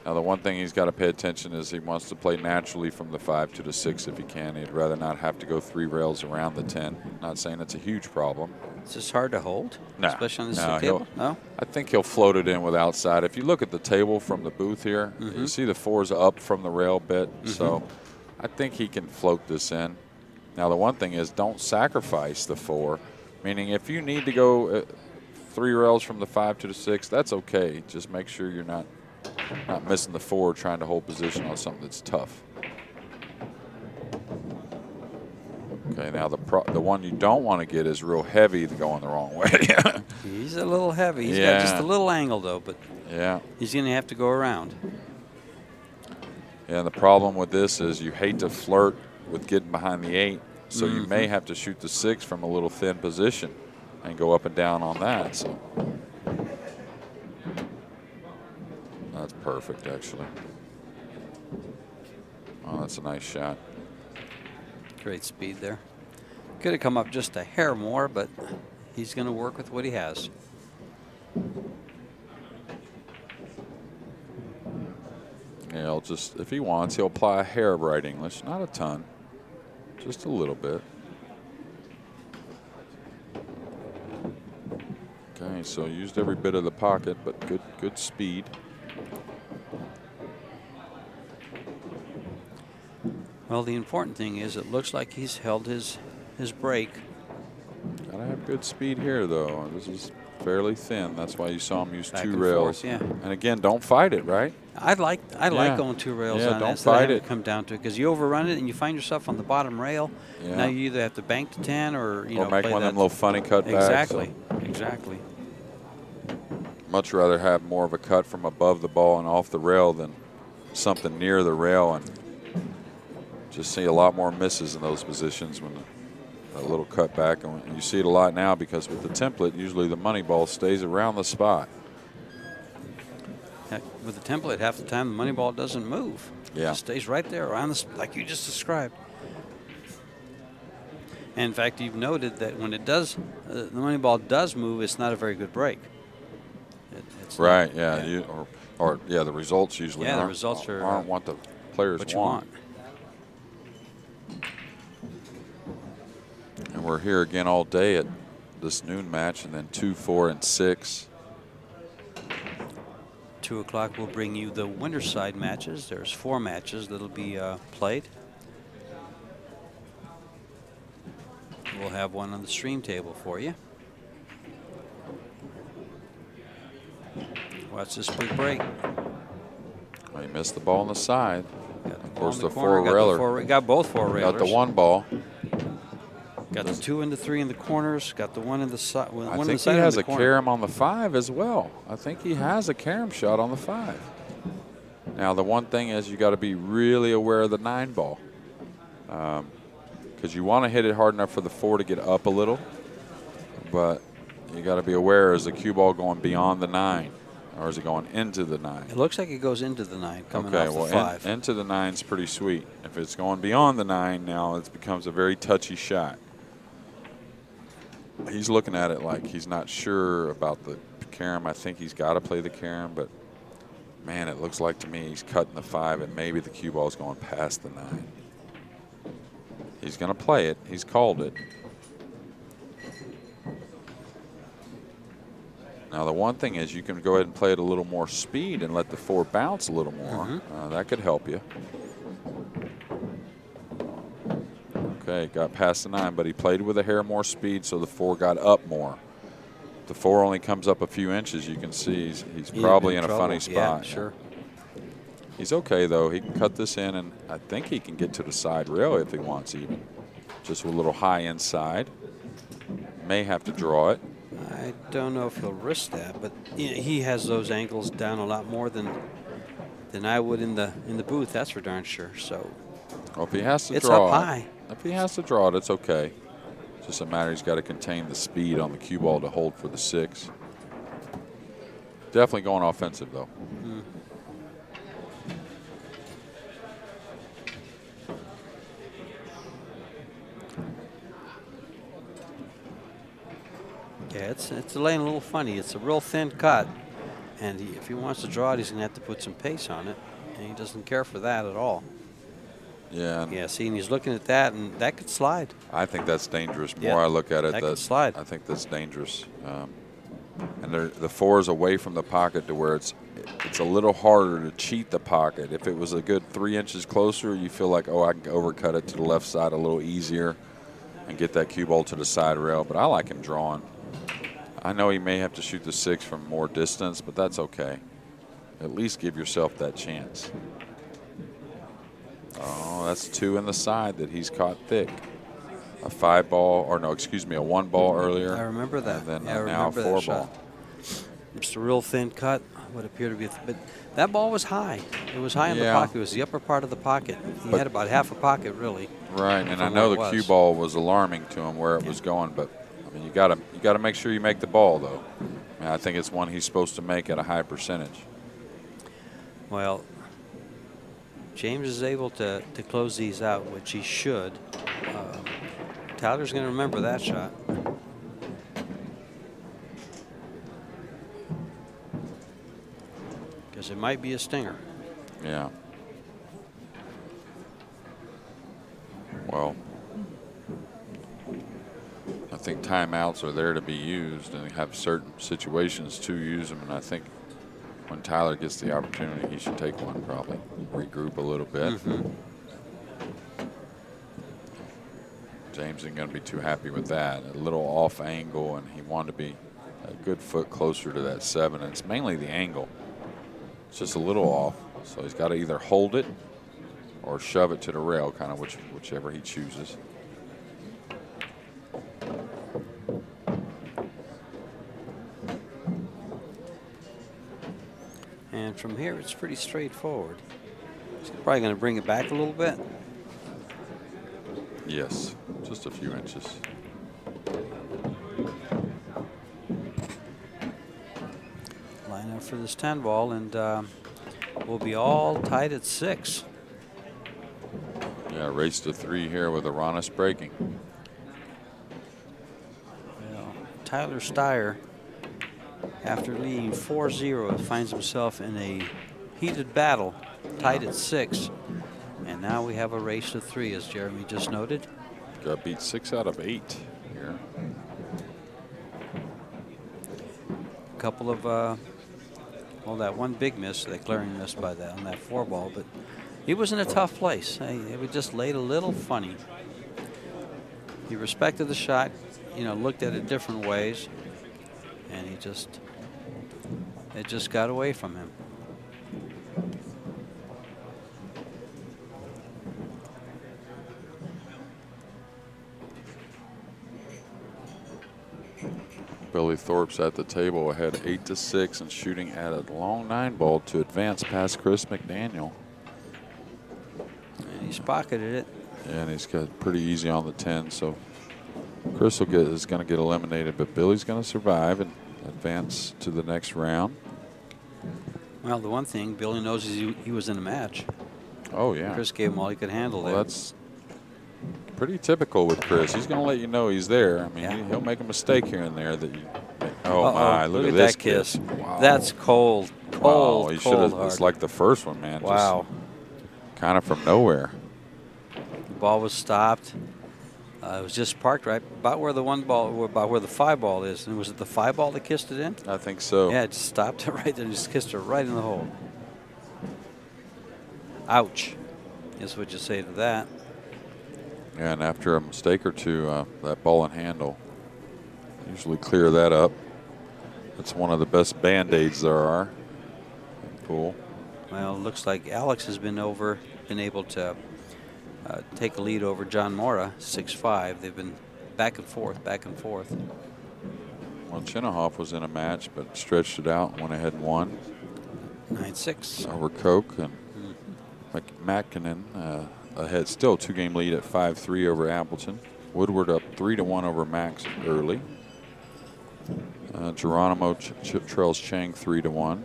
Now, the one thing he's got to pay attention is he wants to play naturally from the 5 to the 6 if he can. He'd rather not have to go 3 rails around the 10. Not saying it's a huge problem. Is this hard to hold? No. Especially on this table? No? I think he'll float it in with outside. If you look at the table from the booth here, you see the 4's up from the rail bit. So I think he can float this in. Now, the one thing is don't sacrifice the 4, meaning if you need to go 3 rails from the 5 to the 6, that's okay. Just make sure you're not missing the 4 trying to hold position on something that's tough. Okay, now the one you don't want to get is real heavy going the wrong way. He's a little heavy. He's got just a little angle, though, but he's going to have to go around. Yeah, the problem with this is you hate to flirt with getting behind the 8. So you may have to shoot the 6 from a little thin position and go up and down on that. So that's perfect, actually. Oh, that's a nice shot. Great speed there. Could have come up just a hair more, but he's going to work with what he has. Yeah, he'll just, if he wants, he'll apply a hair of right English. Not a ton, just a little bit. Okay, so used every bit of the pocket, but good speed. Well, the important thing is it looks like he's held his break. Gotta have good speed here, though. This is fairly thin. That's why you saw him use Back 2 and rails. forth, yeah. And again, don't fight it, right? I like going 2 rails Yeah, on don't it instead of fight having it. to come down to it, because you overrun it and you find yourself on the bottom rail. Yeah. Now you either have to bank to 10 or Or make play one of that. them little funny cutbacks. Exactly, exactly. Much rather have more of a cut from above the ball and off the rail than something near the rail, and just see a lot more misses in those positions when a little cut back. And you see it a lot now because with the template, usually the money ball stays around the spot. Heck, with the template, half the time the money ball doesn't move. Yeah. It just stays right there around like you just described. And in fact, you've noted that when it does, the money ball does move, it's not a very good break. It's Right, not, yeah. Or the results usually the aren't, results are, aren't what the players what you want. And we're here again all day at this noon match, and then 2, 4, and 6. 2 o'clock will bring you the winter side matches. There's 4 matches that'll be played. We'll have one on the stream table for you. Watch this big break. Well, he missed the ball on the side. Of course, the corner, 4-railer. got both 4 railers. Got the 1 ball. Got the 2 and the 3 in the corners. Got the 1 in the side. I think he has a carom on the 5 as well. I think he has a carom shot on the 5. Now, the one thing is you got to be really aware of the 9 ball. Because you want to hit it hard enough for the 4 to get up a little. But you got to be aware, is the cue ball going beyond the 9? Or is it going into the 9? It looks like it goes into the 9 coming okay, off well, the 5. Into the 9's pretty sweet. If it's going beyond the 9 now, it becomes a very touchy shot. He's looking at it like he's not sure about the carom. I think he's got to play the carom, but man, it looks like to me he's cutting the 5 and maybe the cue ball is going past the 9. He's going to play it. He's called it. Now, the one thing is you can go ahead and play it a little more speed and let the 4 bounce a little more. That could help you. Okay, got past the 9, but he played with a hair more speed, so the 4 got up more. The 4 only comes up a few inches. You can see he's probably in a funny spot. Yeah, sure. He's okay, though. He can cut this in, and I think he can get to the side rail if he wants even. Just with a little high inside. May have to draw it. I don't know if he'll risk that, but he has those angles down a lot more than I would in the booth. That's for darn sure. So well, if he has to it's draw up high. If he has to draw it, it's okay. It's just a matter he's got to contain the speed on the cue ball to hold for the 6. Definitely going offensive, though. Yeah, it's laying a little funny. It's a real thin cut, and if he wants to draw it, he's going to have to put some pace on it, and he doesn't care for that at all. Yeah. Yeah, see, and he's looking at that, and that could slide. I think that's dangerous. Yeah, More I look at it, that could slide. I think that's dangerous. And the 4 is away from the pocket to where it's a little harder to cheat the pocket. If it was a good 3 inches closer, you feel like, oh, I can overcut it to the left side a little easier and get that cue ball to the side rail. But I like him drawing. I know he may have to shoot the 6 from more distance, but that's okay. At least give yourself that chance. Oh, that's 2 in the side that he's caught thick. A 5 ball, or no, excuse me, a 1 ball earlier. I remember that. And then Yeah, I now a remember 4 that ball. shot. Just a real thin cut, what appeared to be, but that ball was high. It was high in the pocket. It was the upper part of the pocket. He had about half a pocket, really. Right, and I know the cue ball was alarming to him where it was going, but I mean, you gotta make sure you make the ball, though. I mean, I think it's one he's supposed to make at a high percentage. Well, James is able to close these out, which he should. Tyler's going to remember that shot. Because it might be a stinger. Yeah. Well, I think timeouts are there to be used, and have certain situations to use them. And I think when Tyler gets the opportunity, he should take one, probably regroup a little bit. James isn't going to be too happy with that. A little off angle, and he wanted to be a good foot closer to that 7. And it's mainly the angle. It's just a little off, so he's got to either hold it or shove it to the rail, kind of whichever he chooses. And from here, it's pretty straightforward. He's probably going to bring it back a little bit. Yes, just a few inches. Line up for this 10 ball, and we'll be all tied at 6. Yeah, race to 3 here with Aranas breaking. Well, Tyler Styer, after leading 4-0, finds himself in a heated battle, tied at 6. And now we have a race to 3, as Jeremy just noted. Got beat 6 out of 8 here. A couple of, well, that one big miss, that glaring miss by that on that 4 ball, but he was in a tough place. It was just laid a little funny. He respected the shot, you know, looked at it different ways, and it just got away from him. Billy Thorpe's at the table ahead 8-6 and shooting at a long 9 ball to advance past Chris McDaniel. And he's pocketed it. Yeah, and he's got pretty easy on the 10, so Chris is going to get eliminated, but Billy's going to survive and advance to the next round. Well, the one thing, Billy knows is he was in a match. Oh, yeah. Chris gave him all he could handle there. Well, that's pretty typical with Chris. He's going to let you know he's there. I mean, he'll make a mistake here and there that you. Oh my! Look at this that kiss. Wow. That's cold. Cold. Wow, he should have. It's like the first one, man. Wow. Kind of from nowhere. The ball was stopped. It was just parked right about where the 1 ball, about where the 5 ball is. And was it the 5 ball that kissed it in? I think so. Yeah, it just stopped it right there. Just kissed her right in the hole. Ouch. Is what you say to that. Yeah, and after a mistake or two, that ball and handle, usually clear that up. That's one of the best Band-Aids there are. Cool. Well, it looks like Alex has been able to take a lead over John Mora, 6-5. They've been back and forth, back and forth. Well, Chinahoff was in a match, but stretched it out and went ahead and won. 9-6. Over Koch and McKinnon ahead, still 2-game lead at 5-3 over Appleton. Woodward up 3-1 over Max early. Geronimo trails Chang 3-1.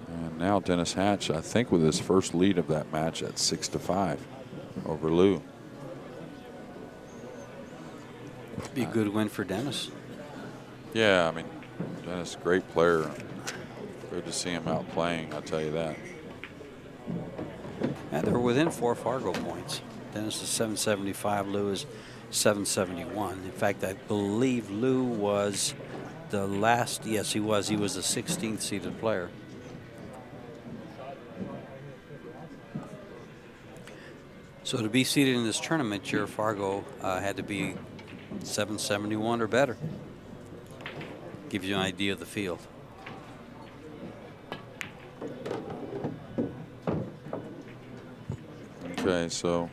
And now Dennis Hatch, I think, with his first lead of that match at 6-5 over Lou. Be a good win for Dennis. Yeah, I mean, Dennis, great player. Good to see him out playing, I'll tell you that. And they're within 4 Fargo points. Dennis is 775, Lou is 771. In fact, I believe Lou was the last, yes, he was. He was the 16th seeded player. So to be seated in this tournament, your Fargo had to be 771 or better. Gives you an idea of the field. Okay, so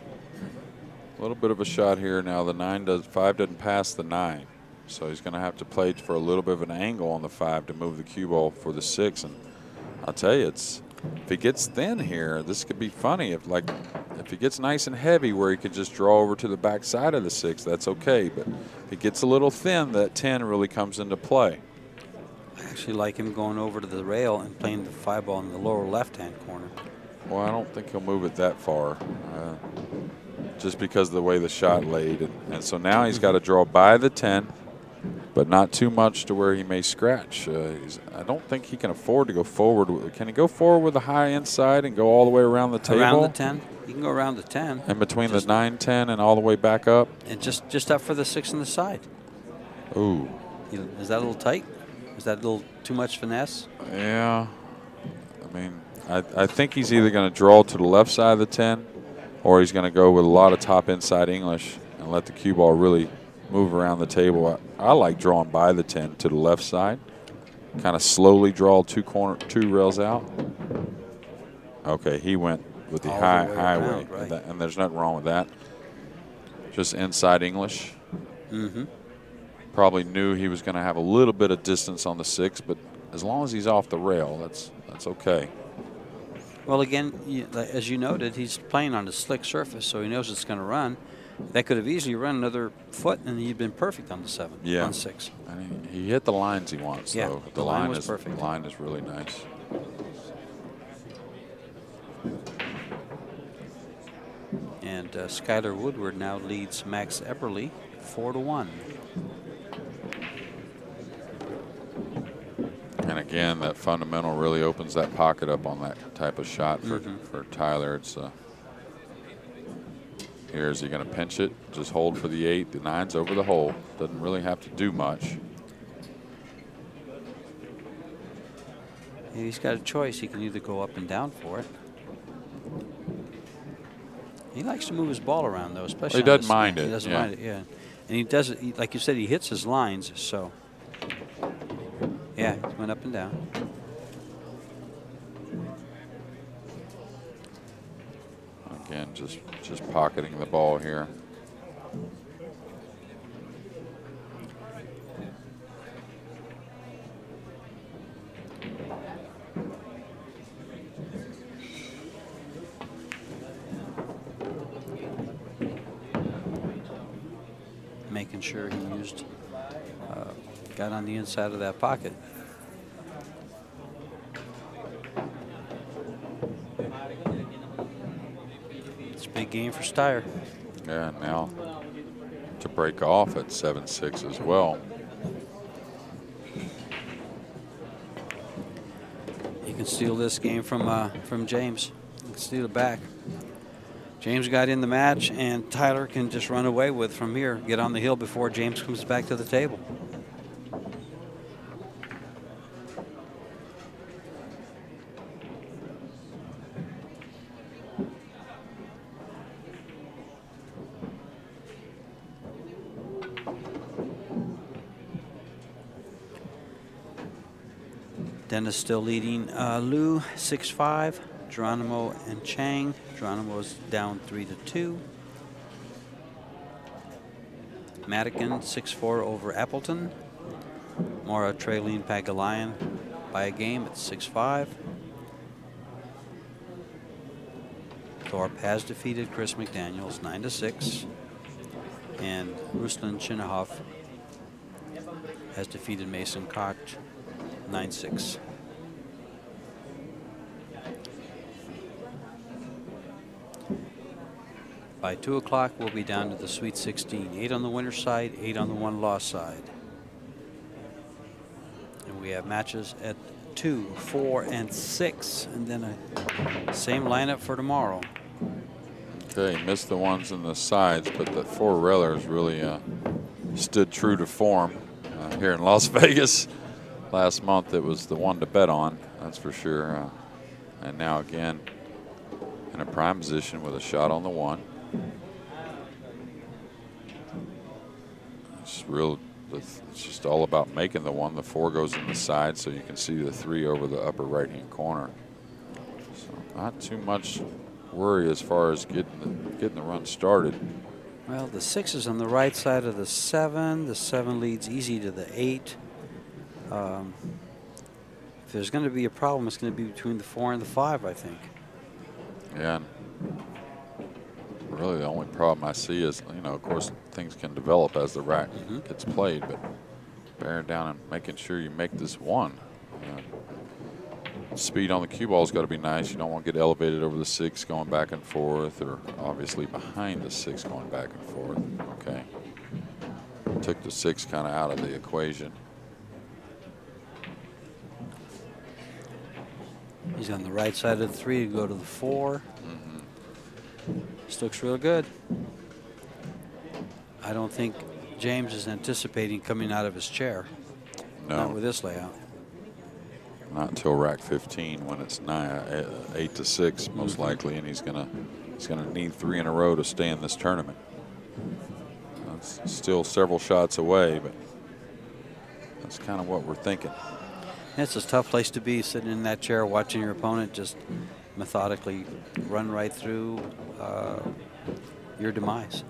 a little bit of a shot here now. The 5 doesn't pass the 9, so he's going to have to play for a little bit of an angle on the 5 to move the cue ball for the 6. And I'll tell you, if he gets thin here, this could be funny. If he gets nice and heavy where he could just draw over to the back side of the 6, that's okay. But if he gets a little thin, that 10 really comes into play. I actually like him going over to the rail and playing the 5-ball in the lower left-hand corner. Well, I don't think he'll move it that far, just because of the way the shot laid. And so now he's got to draw by the 10, but not too much to where he may scratch. I don't think he can afford to go forward. Can he go forward with the high inside and go all the way around the table? Around the 10? You can go around the 10. And between the 9, 10, and all the way back up? And just up for the 6 on the side. Ooh. Is that a little tight? Is that a little too much finesse? Yeah. I mean, I think he's either going to draw to the left side of the 10, or he's going to go with a lot of top inside English and let the cue ball really move around the table. I like drawing by the 10 to the left side. Kind of slowly draw two rails out. Okay, he went with the highway, right. And there's nothing wrong with that. Just inside English. Mm-hmm. Probably knew he was going to have a little bit of distance on the 6, but as long as he's off the rail, that's okay. Well, again, as you noted, he's playing on a slick surface, so he knows it's going to run. That could have easily run another foot, and he'd been perfect on the 7, on 6. I mean, he hit the lines he wants, yeah, though. The line was perfect. The line is really nice. And Skylar Woodward now leads Max Eberly 4-1. And again, that fundamental really opens that pocket up on that type of shot for Tyler. It's here, is he going to pinch it? Just hold for the 8. The 9's over the hole. Doesn't really have to do much. And he's got a choice. He can either go up and down for it. He likes to move his ball around, though, especially. Well, he doesn't mind it. He doesn't mind it, yeah. And he does it, like you said, he hits his lines, so. Yeah, he went up and down. Again, just pocketing the ball here. Making sure he got on the inside of that pocket. It's a big game for Styer. Yeah, now to break off at 7-6 as well. He can steal this game from James. He can steal it back. James got in the match, and Tyler can just run away with from here, get on the hill before James comes back to the table. Dennis still leading Lou 6-5. Geronimo and Chang. Geronimo's down 3-2. Madigan 6-4 over Appleton. Mora trailing Pagalayan by a game at 6-5. Thorpe has defeated Chris McDaniels 9-6. And Ruslan Chinahoff has defeated Mason Koch 9-6. By 2 o'clock, we'll be down to the Sweet 16. 8 on the winner's side, 8 on the one-loss side. And we have matches at 2, 4, and 6. And then a same lineup for tomorrow. Okay, missed the ones in the sides, but the 4 railers really stood true to form here in Las Vegas. Last month, it was the one to bet on, that's for sure. And now again, in a prime position with a shot on the 1. It's just all about making the 1. The 4 goes in the side, so you can see the 3 over the upper right-hand corner. So not too much worry as far as getting the run started. Well, the 6 is on the right side of the 7. The 7 leads easy to the 8. If there's going to be a problem, it's going to be between the 4 and the 5, I think. Yeah. And really, the only problem I see is, you know, of course, things can develop as the rack gets played, but bearing down and making sure you make this one. Speed on the cue ball's got to be nice. You don't want to get elevated over the 6 going back and forth, or obviously behind the 6 going back and forth. Okay. Took the 6 kind of out of the equation. He's on the right side of the 3 to go to the 4. This looks real good. I don't think James is anticipating coming out of his chair. No. Not with this layout. Not until rack 15 when it's 8 to 6 most likely, and he's gonna need 3 in a row to stay in this tournament. That's still several shots away, but that's kind of what we're thinking. It's a tough place to be, sitting in that chair watching your opponent just methodically run right through your demise.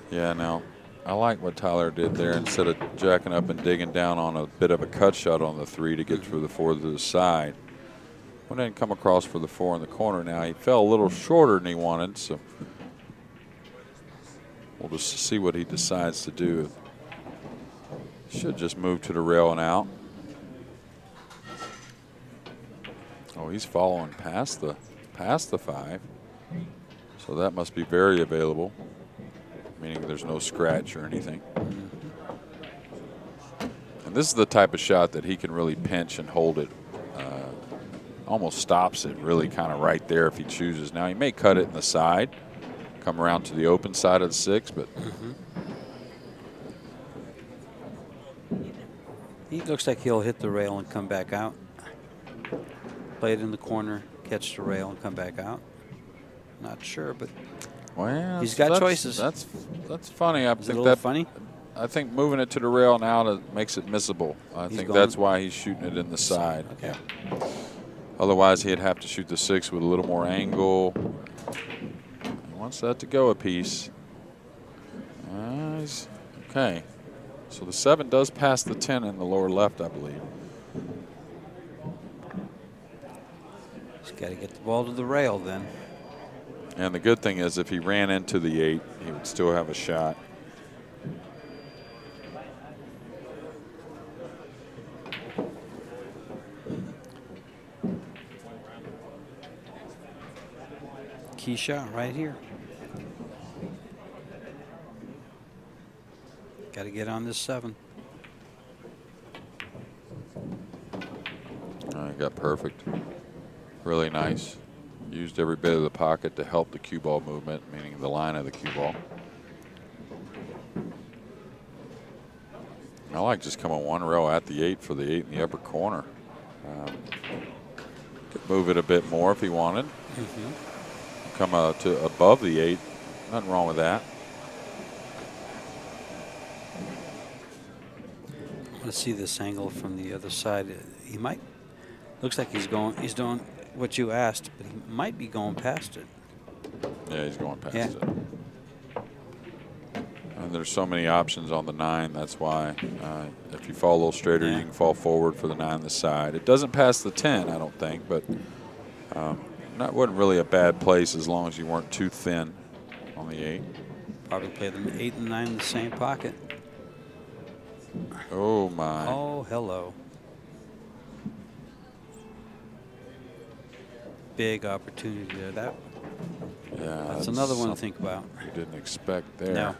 Yeah, now I like what Tyler did there. Instead of jacking up and digging down on a bit of a cut shot on the 3 to get through the 4 to the side. Went in and come across for the 4 in the corner. Now he fell a little shorter than he wanted, so we'll just see what he decides to do. Should just move to the rail and out. Oh, he's following past the 5, so that must be very available, meaning there's no scratch or anything. And this is the type of shot that he can really pinch and hold it. Almost stops it really kind of right there if he chooses. Now he may cut it in the side, come around to the open side of the 6, but he looks like he'll hit the rail and come back out. Play it in the corner, catch the rail, and come back out. Not sure, but well, he's got choices. That's funny. I Is it a think little funny? I think moving it to the rail and out makes it missable. I think that's why he's shooting it in the side. Okay. Yeah. Otherwise, he'd have to shoot the 6 with a little more angle. He wants that to go a piece. Okay. So the 7 does pass the 10 in the lower left, I believe. He's got to get the ball to the rail then. And the good thing is if he ran into the 8, he would still have a shot. Key shot right here. Got to get on this 7. Got perfect. Really nice. Used every bit of the pocket to help the cue ball movement, meaning the line of the cue ball. I like just coming 1 row at the 8 for the 8 in the upper corner. Could move it a bit more if he wanted. Come to above the 8. Nothing wrong with that. Let's see this angle from the other side. He might. Looks like he's doing what you asked, but he might be going past it. Yeah, he's going past it. And there's so many options on the 9. That's why if you fall a little straighter, you can fall forward for the 9 on the side. It doesn't pass the 10, I don't think, but that wasn't really a bad place as long as you weren't too thin on the 8. Probably play the 8 and 9 in the same pocket. Oh, my. Oh, hello. Big opportunity there. That's another one to think about. You didn't expect there. No.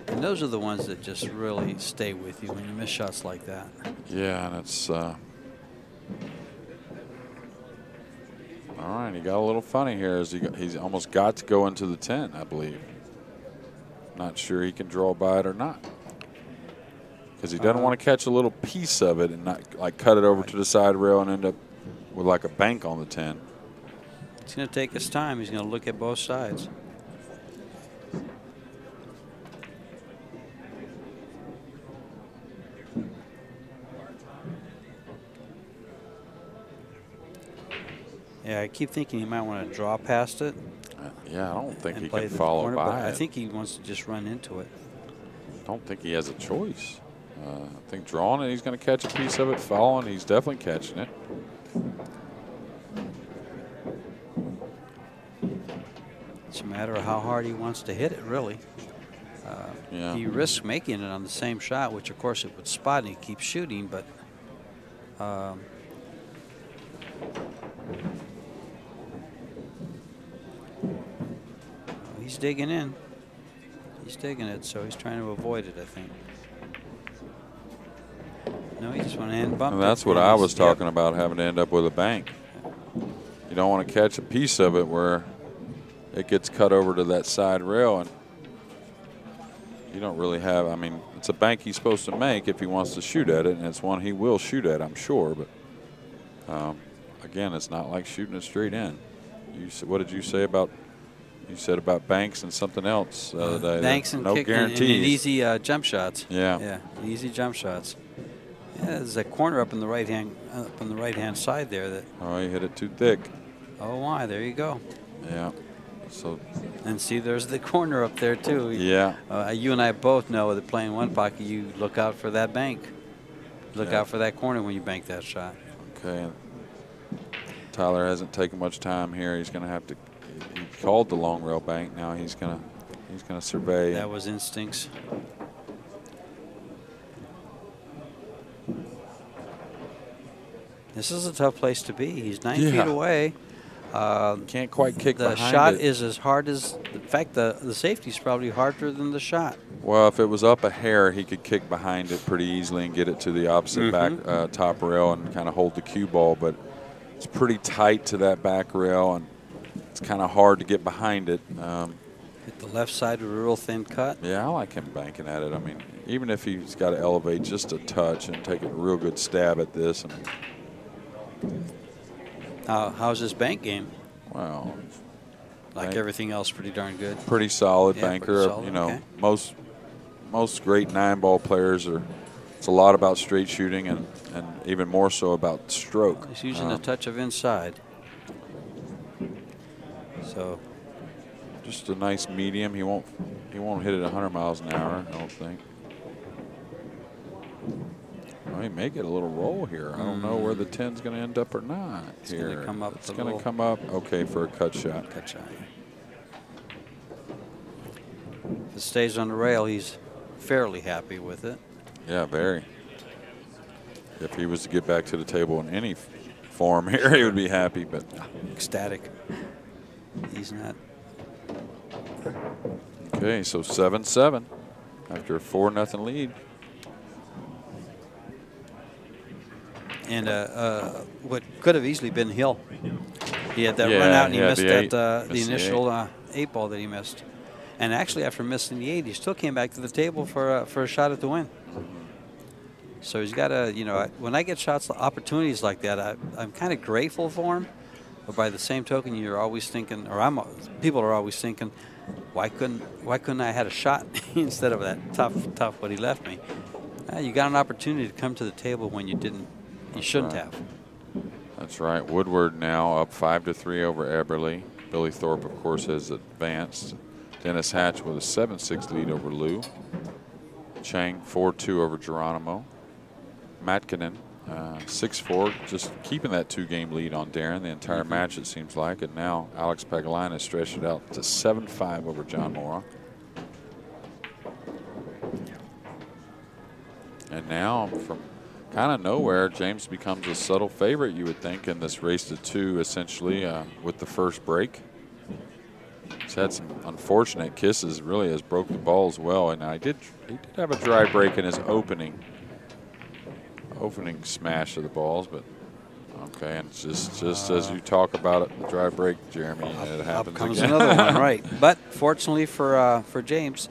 And those are the ones that just really stay with you when you miss shots like that. Yeah, and it's all right. He got a little funny here as he's almost got to go into the 10, I believe. Not sure he can draw by it or not, because he doesn't want to catch a little piece of it and not like cut it over to the side rail and end up with like a bank on the 10. It's going to take his time. He's going to look at both sides. Yeah, I keep thinking he might want to draw past it. Yeah, I don't think he play can the follow corner, by but I it. think he wants to just run into it. I don't think he has a choice. I think drawing it, he's going to catch a piece of it. Following, he's definitely catching it. It's a matter of how hard he wants to hit it, really. Yeah. He risks making it on the same shot, which of course it would spot, and he keeps shooting, but he's digging in. He's digging it, so he's trying to avoid it, I think. No, he just went ahead and bumped And it. that's what I was talking about, having to end up with a bank. You don't want to catch a piece of it where it gets cut over to that side rail, and you don't really have, I mean, it's a bank he's supposed to make if he wants to shoot at it, and it's one he will shoot at, I'm sure. But again, it's not like shooting it straight in. What did you say about? You said about banks and something else the other day. Banks and no kick guarantees. and easy jump shots. Yeah. Yeah, easy jump shots. Yeah, there's a corner up in the right hand side there that. Oh, you hit it too thick. Oh my, there you go. Yeah. So. And see, there's the corner up there too. Yeah. You and I both know that playing one pocket, you look out for that bank. Look out for that corner when you bank that shot. Okay. Tyler hasn't taken much time here. He's going to have to. He called the long rail bank. Now he's going to survey. That was instincts. This is a tough place to be. He's 9 feet away. Can't quite kick the behind shot it. is as hard as, in fact, the safety's probably harder than the shot. Well, if it was up a hair, he could kick behind it pretty easily and get it to the opposite back top rail and kind of hold the cue ball. But it's pretty tight to that back rail, and it's kind of hard to get behind it. Hit the left side with a real thin cut. Yeah, I like him banking at it. I mean, even if he's got to elevate just a touch and take a real good stab at this. How's his bank game? Wow. Like everything else, pretty darn good. Pretty solid banker. Pretty solid, you know, okay. most great 9-ball players are. It's a lot about straight shooting and even more so about stroke. He's using a touch of inside. So. Just a nice medium. He won't hit it 100 miles an hour, I don't think. Well, he may get a little roll here. I don't know where the 10's going to end up or not. It's going to come up. It's going to come up. Okay, for a cut shot. Cut shot. If it stays on the rail, he's fairly happy with it. Yeah, very. If he was to get back to the table in any form here, he would be happy, but ecstatic. He's not. Okay, so 7-7 after a 4-0 lead. And what could have easily been Hill. He had that run out and he missed the initial 8 ball that he missed. And actually, after missing the 8, he still came back to the table for a shot at the win. So he's got to, you know, when I get opportunities like that, I'm kind of grateful for him. But by the same token, you're always thinking, or people are always thinking, why couldn't I had a shot instead of that tough what he left me? You got an opportunity to come to the table when you didn't. You shouldn't have. That's right. Woodward now up 5-3 over Eberly. Billy Thorpe, of course, has advanced. Dennis Hatch with a 7-6 lead over Lou. Chang 4-2 over Geronimo. Matkinen 6-4, just keeping that 2-game lead on Darren the entire match, it seems like. And now Alex Pagulaina has stretched it out to 7-5 over John Mora. And now from kind of nowhere, James becomes a subtle favorite, you would think, in this race to 2, essentially, with the first break. He's had some unfortunate kisses, really has broke the ball as well. And he did have a dry break in his opening smash of the balls, but okay, and just as you talk about it, the dry break, Jeremy, it happens up comes again. another one, right? But fortunately for James,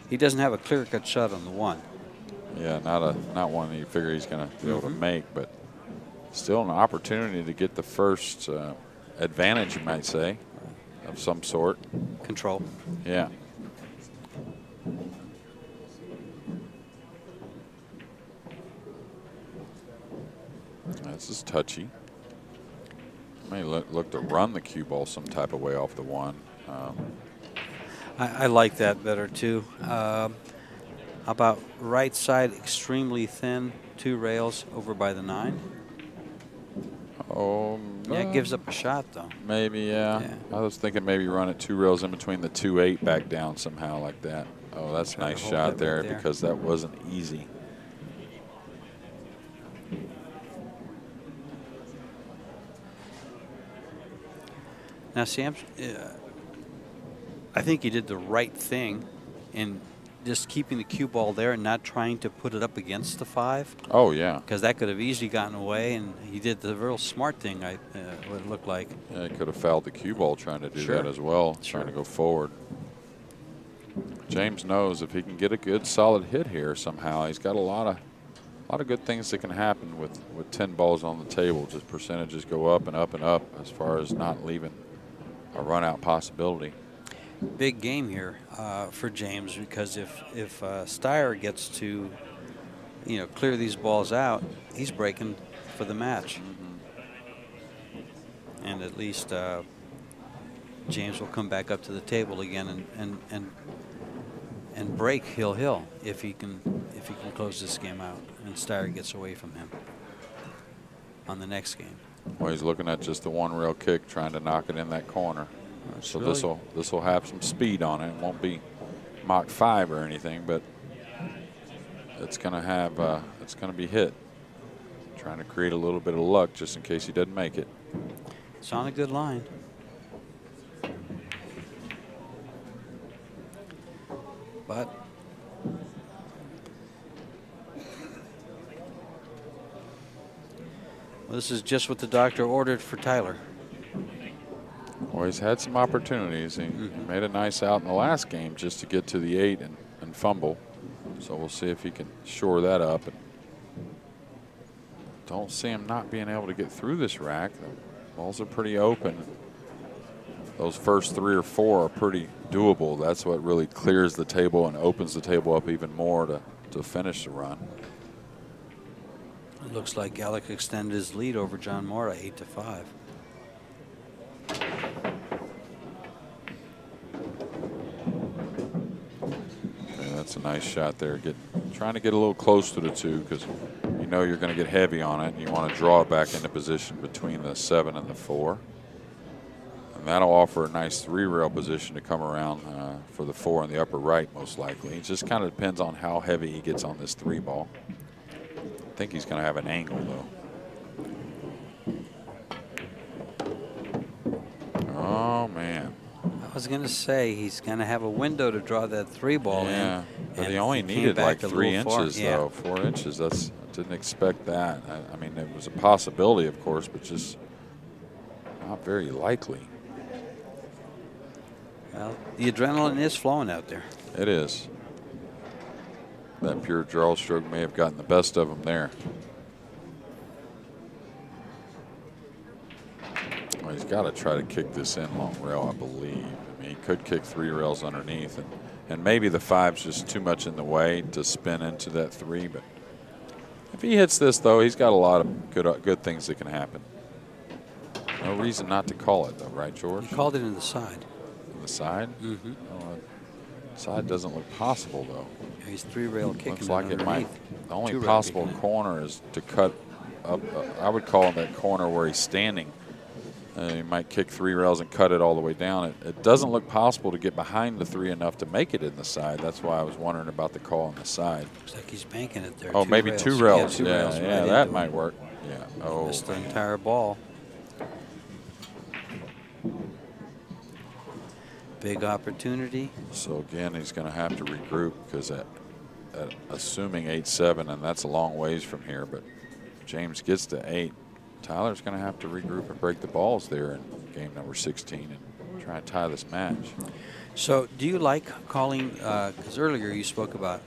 he doesn't have a clear-cut shot on the 1. Yeah, not one that you figure he's going to be able to make, but still an opportunity to get the first advantage, you might say, of some sort. Control. Yeah. This is touchy. May look to run the cue ball some type of way off the 1. I like that better too. How about right side extremely thin, 2 rails over by the 9? Oh, Yeah, it gives up a shot though. Maybe, yeah. I was thinking maybe run it 2 rails in between the 2-8 back down somehow like that. Oh, that's a nice shot there because that wasn't easy. Now, Sam, I think you did the right thing in just keeping the cue ball there and not trying to put it up against the 5. Oh, yeah. Because that could have easily gotten away, and he did the real smart thing, what it looked like. Yeah, he could have fouled the cue ball trying to do that as well, trying to go forward. James knows if he can get a good solid hit here somehow, he's got a lot of good things that can happen with 10 balls on the table. Just percentages go up and up and up as far as not leaving a run out possibility. Big game here for James, because if Styer gets to clear these balls out, he's breaking for the match. And at least James will come back up to the table again and break Hill if he can close this game out and Styer gets away from him on the next game. Well, he's looking at just the 1 rail kick, trying to knock it in that corner. So this will have some speed on it. It won't be Mach 5 or anything, but it's going to have it's going to be hit. Trying to create a little bit of luck just in case he doesn't make it. It's on a good line. But this is just what the doctor ordered for Tyler. Well, he's had some opportunities. He made a nice out in the last game just to get to the 8 and fumble. So we'll see if he can shore that up. And don't see him not being able to get through this rack. The balls are pretty open. Those first 3 or 4 are pretty doable. That's what really clears the table and opens the table up even more to finish the run. It looks like Alec extended his lead over John Mora 8-5. That's a nice shot there. Trying to get a little close to the 2 because you know you're going to get heavy on it and you want to draw it back into position between the 7 and the 4. And that'll offer a nice 3 rail position to come around for the 4 in the upper right most likely. It just kind of depends on how heavy he gets on this 3 ball. I think he's going to have an angle though. Oh man. I was going to say he's going to have a window to draw that 3 ball in. But he only needed like 3 inches though, 4 inches. I didn't expect that. I mean, it was a possibility, of course, but just not very likely. Well, the adrenaline is flowing out there. It is. That pure draw stroke may have gotten the best of him there. Well, he's got to try to kick this in long rail, I believe. I mean, he could kick 3 rails underneath, and maybe the 5's just too much in the way to spin into that 3. But if he hits this, though, he's got a lot of good things that can happen. No reason not to call it, though, right, George? He called it in the side. In the side? Mm-hmm. Oh, side doesn't look possible, though. Yeah, he's 3 rail kicking. Looks like it might. The only 2 rail possible kicking corner is to cut up. I would call that corner where he's standing. He might kick 3 rails and cut it all the way down. It doesn't look possible to get behind the 3 enough to make it in the side. That's why I was wondering about the call on the side. Looks like he's banking it there. Oh, maybe rails. 2 rails. Yeah, 2 rails yeah, that might work. Yeah. Oh, missed the entire ball. Big opportunity. So again, he's going to have to regroup because at assuming 8-7, and that's a long ways from here. But if James gets to 8. Tyler's going to have to regroup and break the balls there in game number 16 and try and tie this match. So do you like calling, because earlier you spoke about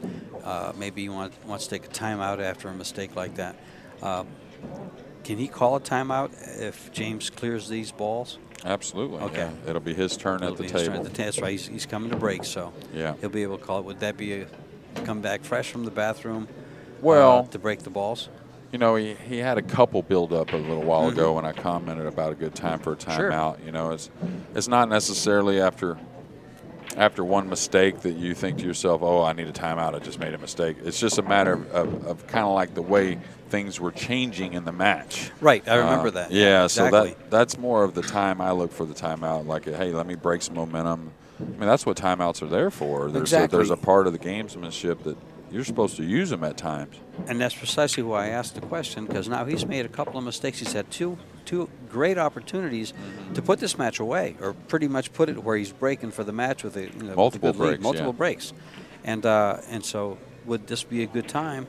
maybe you wants to take a timeout after a mistake like that. Can he call a timeout if James clears these balls? Absolutely. Okay. Yeah. It'll be his turn at the table. That's right. He's coming to break, so yeah, he'll be able to call it. Would that be a come back fresh from the bathroom? Well, to break the balls? You know, he had a couple build up a little while ago when I commented about a good time for a timeout. You know, it's not necessarily after one mistake that you think to yourself, oh, I need a timeout, I just made a mistake. It's just a matter of kind of like the way things were changing in the match. Right, I remember that. Yeah, exactly. So that's more of the time I look for the timeout, like, hey, let me break some momentum. I mean, that's what timeouts are there for. There's a part of the gamesmanship that you're supposed to use them at times. And that's precisely why I asked the question, because now he's made a couple of mistakes. He's had two great opportunities to put this match away, or pretty much put it where he's breaking for the match with a multiple good lead, breaks. multiple breaks. And so would this be a good time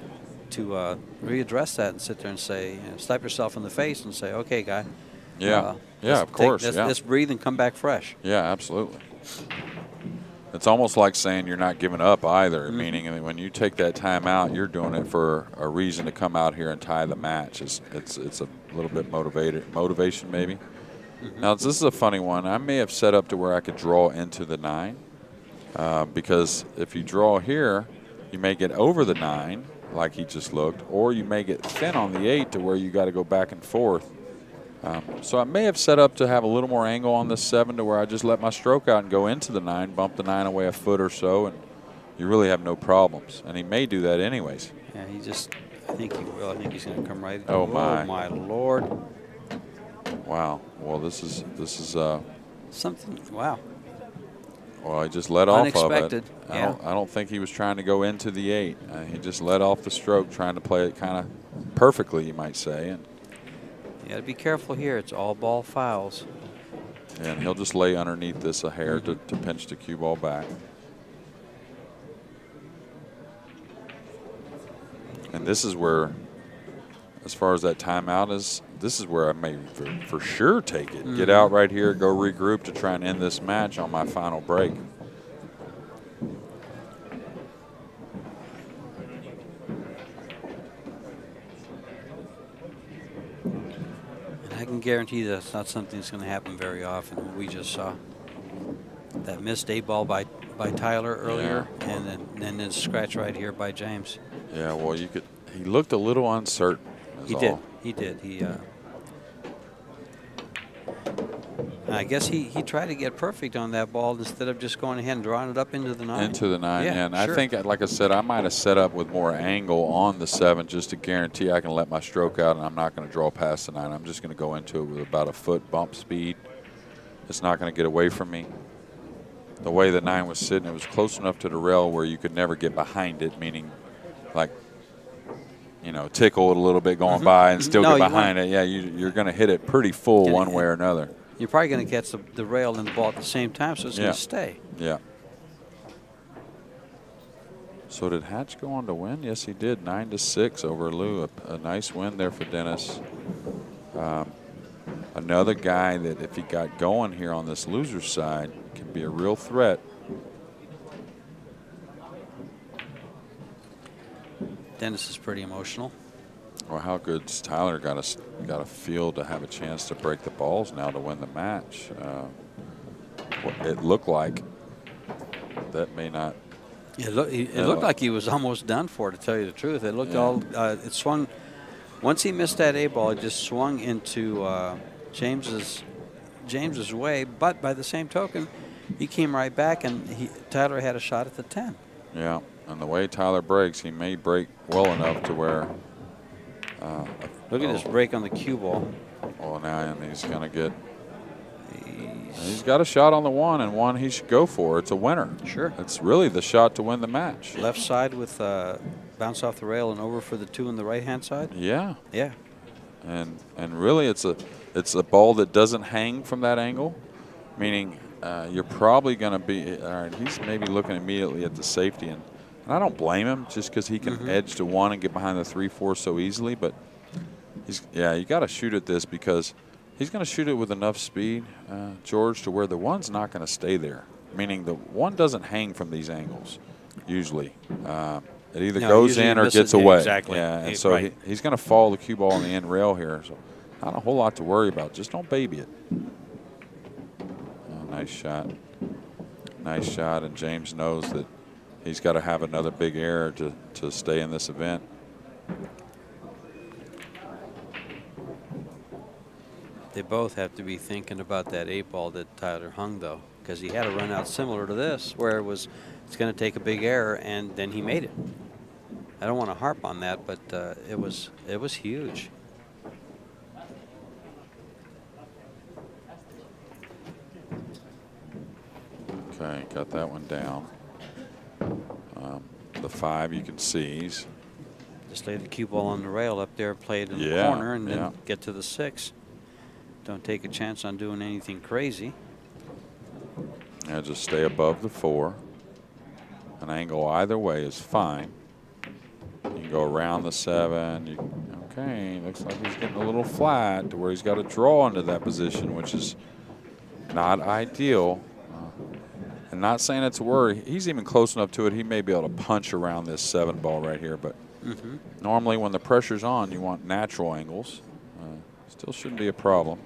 to readdress that and sit there and say, slap yourself in the face and say, okay, guy. Of course. Let's breathe and come back fresh. Yeah, absolutely. It's almost like saying you're not giving up either, meaning when you take that time out, you're doing it for a reason to come out here and tie the match. It's a little bit motivation maybe. Now, this is a funny one. I may have set up to where I could draw into the 9 because if you draw here, you may get over the 9 like he just looked, or you may get thin on the 8 to where you got to go back and forth. So I may have set up to have a little more angle on this 7 to where I just let my stroke out and go into the 9, bump the 9 away a foot or so, and you really have no problems. And he may do that anyways. Yeah, I think he will. I think he's going to come right. Oh my Lord. Wow. Well, this is something. Wow. Well, he just let off of it. Yeah. I don't think he was trying to go into the 8. He just let off the stroke, trying to play it kind of perfectly, you might say. And you got to be careful here. It's all ball fouls. And he'll just lay underneath this a hair to pinch the cue ball back. And this is where, as far as that timeout is, this is where I may for sure take it. Get out right here, go regroup to try and end this match on my final break. I can guarantee that's not something that's going to happen very often. We just saw that missed 8-ball by Tyler earlier, and then scratch right here by James. Yeah, well, he looked a little uncertain. He did. I guess he tried to get perfect on that ball instead of just going ahead and drawing it up into the 9. Into the 9, yeah. And I think, like I said, I might have set up with more angle on the 7 just to guarantee I can let my stroke out and I'm not going to draw past the 9. I'm just going to go into it with about a foot bump speed. It's not going to get away from me. The way the 9 was sitting, it was close enough to the rail where you could never get behind it, meaning like, tickle it a little bit going by and still get behind it. Yeah, you're going to hit it pretty full one way or another. You're probably going to catch the rail and the ball at the same time, so it's going to stay. Yeah. So did Hatch go on to win? Yes, he did. 9-6 over Lou. A nice win there for Dennis. Another guy that if he got going here on this loser's side can be a real threat. Dennis is pretty emotional. Well, how good's Tyler got to feel to have a chance to break the balls now to win the match? It looked like that may not. It looked like he was almost done for, to tell you the truth. It looked it swung. Once he missed that 8-ball, it just swung into James's way. But by the same token, he came right back, and Tyler had a shot at the 10. Yeah, and the way Tyler breaks, he may break well enough to where. Look at this break on the cue ball. Well, now he's going to get. He's got a shot on the 1, and one he should go for. It's a winner. Sure. It's really the shot to win the match. Left side with bounce off the rail and over for the 2 on the right-hand side. Yeah. Yeah. And really, it's a ball that doesn't hang from that angle, meaning you're probably going to be. All right, he's maybe looking immediately at the safety, and I don't blame him just because he can edge to 1 and get behind the 3-4 so easily. But you got to shoot at this because he's going to shoot it with enough speed, George, to where the 1's not going to stay there. Meaning the 1 doesn't hang from these angles usually. It either goes in or gets away. Exactly. Yeah, and so he's going to follow the cue ball on the end rail here. So not a whole lot to worry about. Just don't baby it. Oh, nice shot. Nice shot, and James knows that he's got to have another big error to stay in this event. They both have to be thinking about that 8-ball that Tyler hung, though, because he had a run out similar to this, where it's going to take a big error, and then he made it. I don't want to harp on that, but it was huge. Okay, got that one down. The 5 you can see. Just lay the cue ball on the rail up there, play it in the Yeah, corner, and yeah. then get to the 6. Don't take a chance on doing anything crazy. Yeah, just stay above the 4. An angle either way is fine. You can go around the 7. Okay, looks like he's getting a little flat to where he's got to draw into that position, which is not ideal. And not saying it's a worry. He's even close enough to it. He may be able to punch around this 7 ball right here. But normally when the pressure's on, you want natural angles. Still shouldn't be a problem.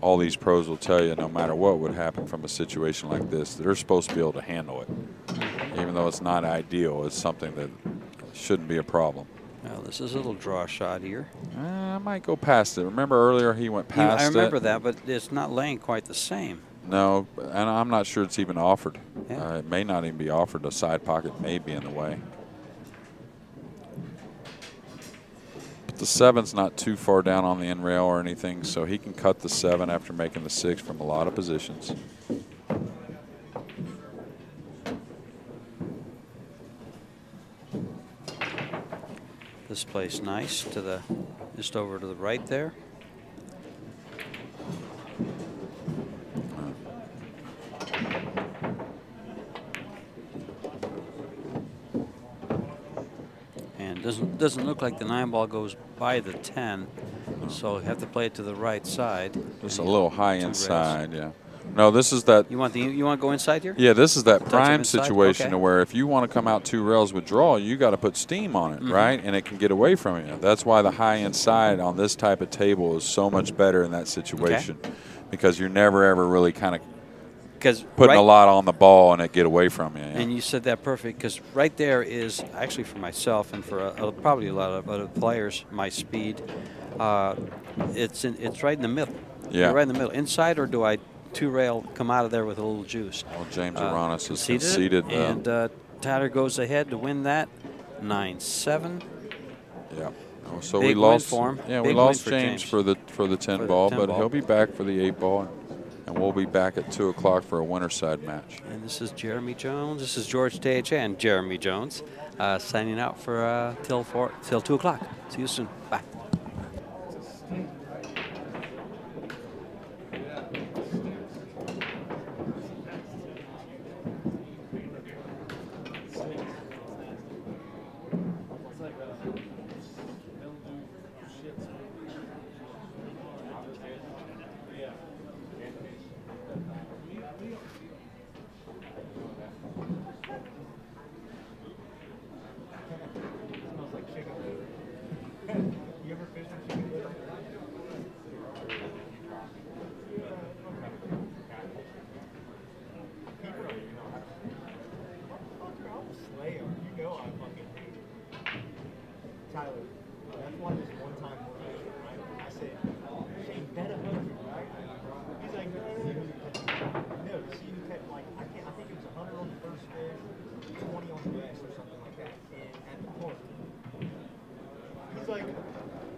All these pros will tell you no matter what would happen from a situation like this, they're supposed to be able to handle it. Even though it's not ideal, it's something that shouldn't be a problem. Well, this is a little draw shot here. I might go past it. Remember earlier he went past it? I remember that, but it's not laying quite the same. No, and I'm not sure it's even offered. Yeah. It may not even be offered. A side pocket may be in the way. But the 7's not too far down on the end rail or anything, so he can cut the 7 after making the 6 from a lot of positions. This plays nice to the, just over to the right there. And doesn't look like the 9-ball goes by the 10, so you have to play it to the right side. Just a little high inside, yeah. No, this is that. You want to go inside here? Yeah, this is that prime inside? situation Okay. where if you want to come out 2 rails with draw, you got to put steam on it, right? And it can get away from you. That's why the high inside on this type of table is so much better in that situation, because you're never ever really kind of putting a lot on the ball and it get away from you. Yeah. And you said that perfect, because right there is actually for myself and for probably a lot of other players, my speed. It's right in the middle. Yeah. You're right in the middle. Inside, or do I 2-rail come out of there with a little juice? Well, James Aranas has conceded. conceded. And Tyler goes ahead to win that 9-7. Yeah. Oh, so Big we lost. win for him. Yeah, Big we win lost for James for the 10 ball, but he'll be back for the 8 ball, and we'll be back at 2 o'clock for a winterside match. And this is Jeremy Jones. This is George Th and Jeremy Jones signing out for till 2 o'clock. See you soon. Bye.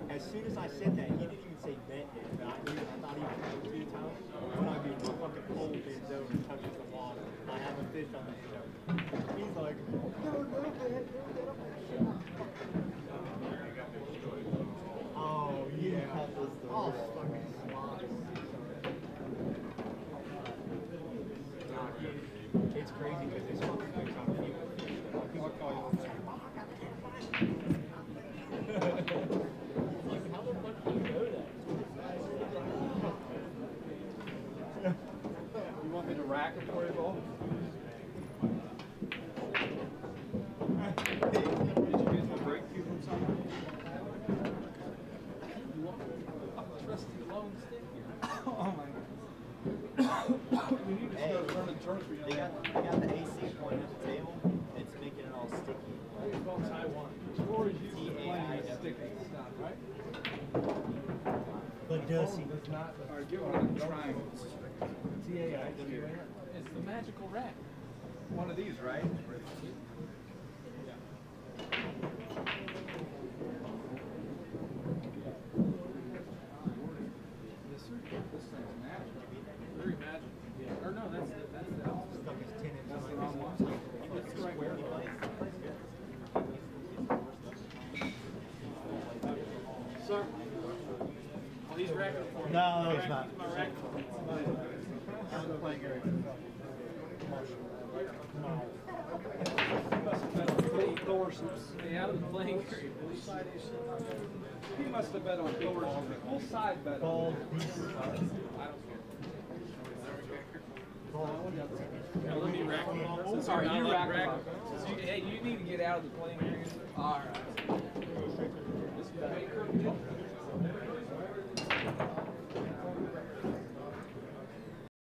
As soon as I said that, he didn't even say bet yet, but I thought he was going to tell me. When I do, my fucking pole bends over and touches the water. I have a fish on the show. He's like, no, bet. Oh, yeah. Oh, fucking smart. It's crazy because this fucking thing's on people. People call you and say, oh, I got the how the fuck do you know that? You want me to rack it for you, Bo? Did you get the brake cue from somewhere? You want a trusty long stick here? Oh my god. We need to start learning turkey. They got the AC point at the table. It's making it all sticky. It's called Taiwan. George used to play sticky stuff, right? does he? Or give one of the triangles. T-A-I-W-A-N. It's the magical rack. One of these, right? Yes, sir. This thing's magical. Very magical. Yeah. Or no, that's the Stuck his 10 inches that's the on wrong his one. That's the right one. Sir, well, he's racking for me. No, he's not. He's my rack. Out of the playing area. Stay out of the playing area. He must have bet on Thor's. Full side bet on decent. I don't care. Now let me rack him. Sorry, you rack him. Hey, you need to get out of the playing area. All right. This is Baker.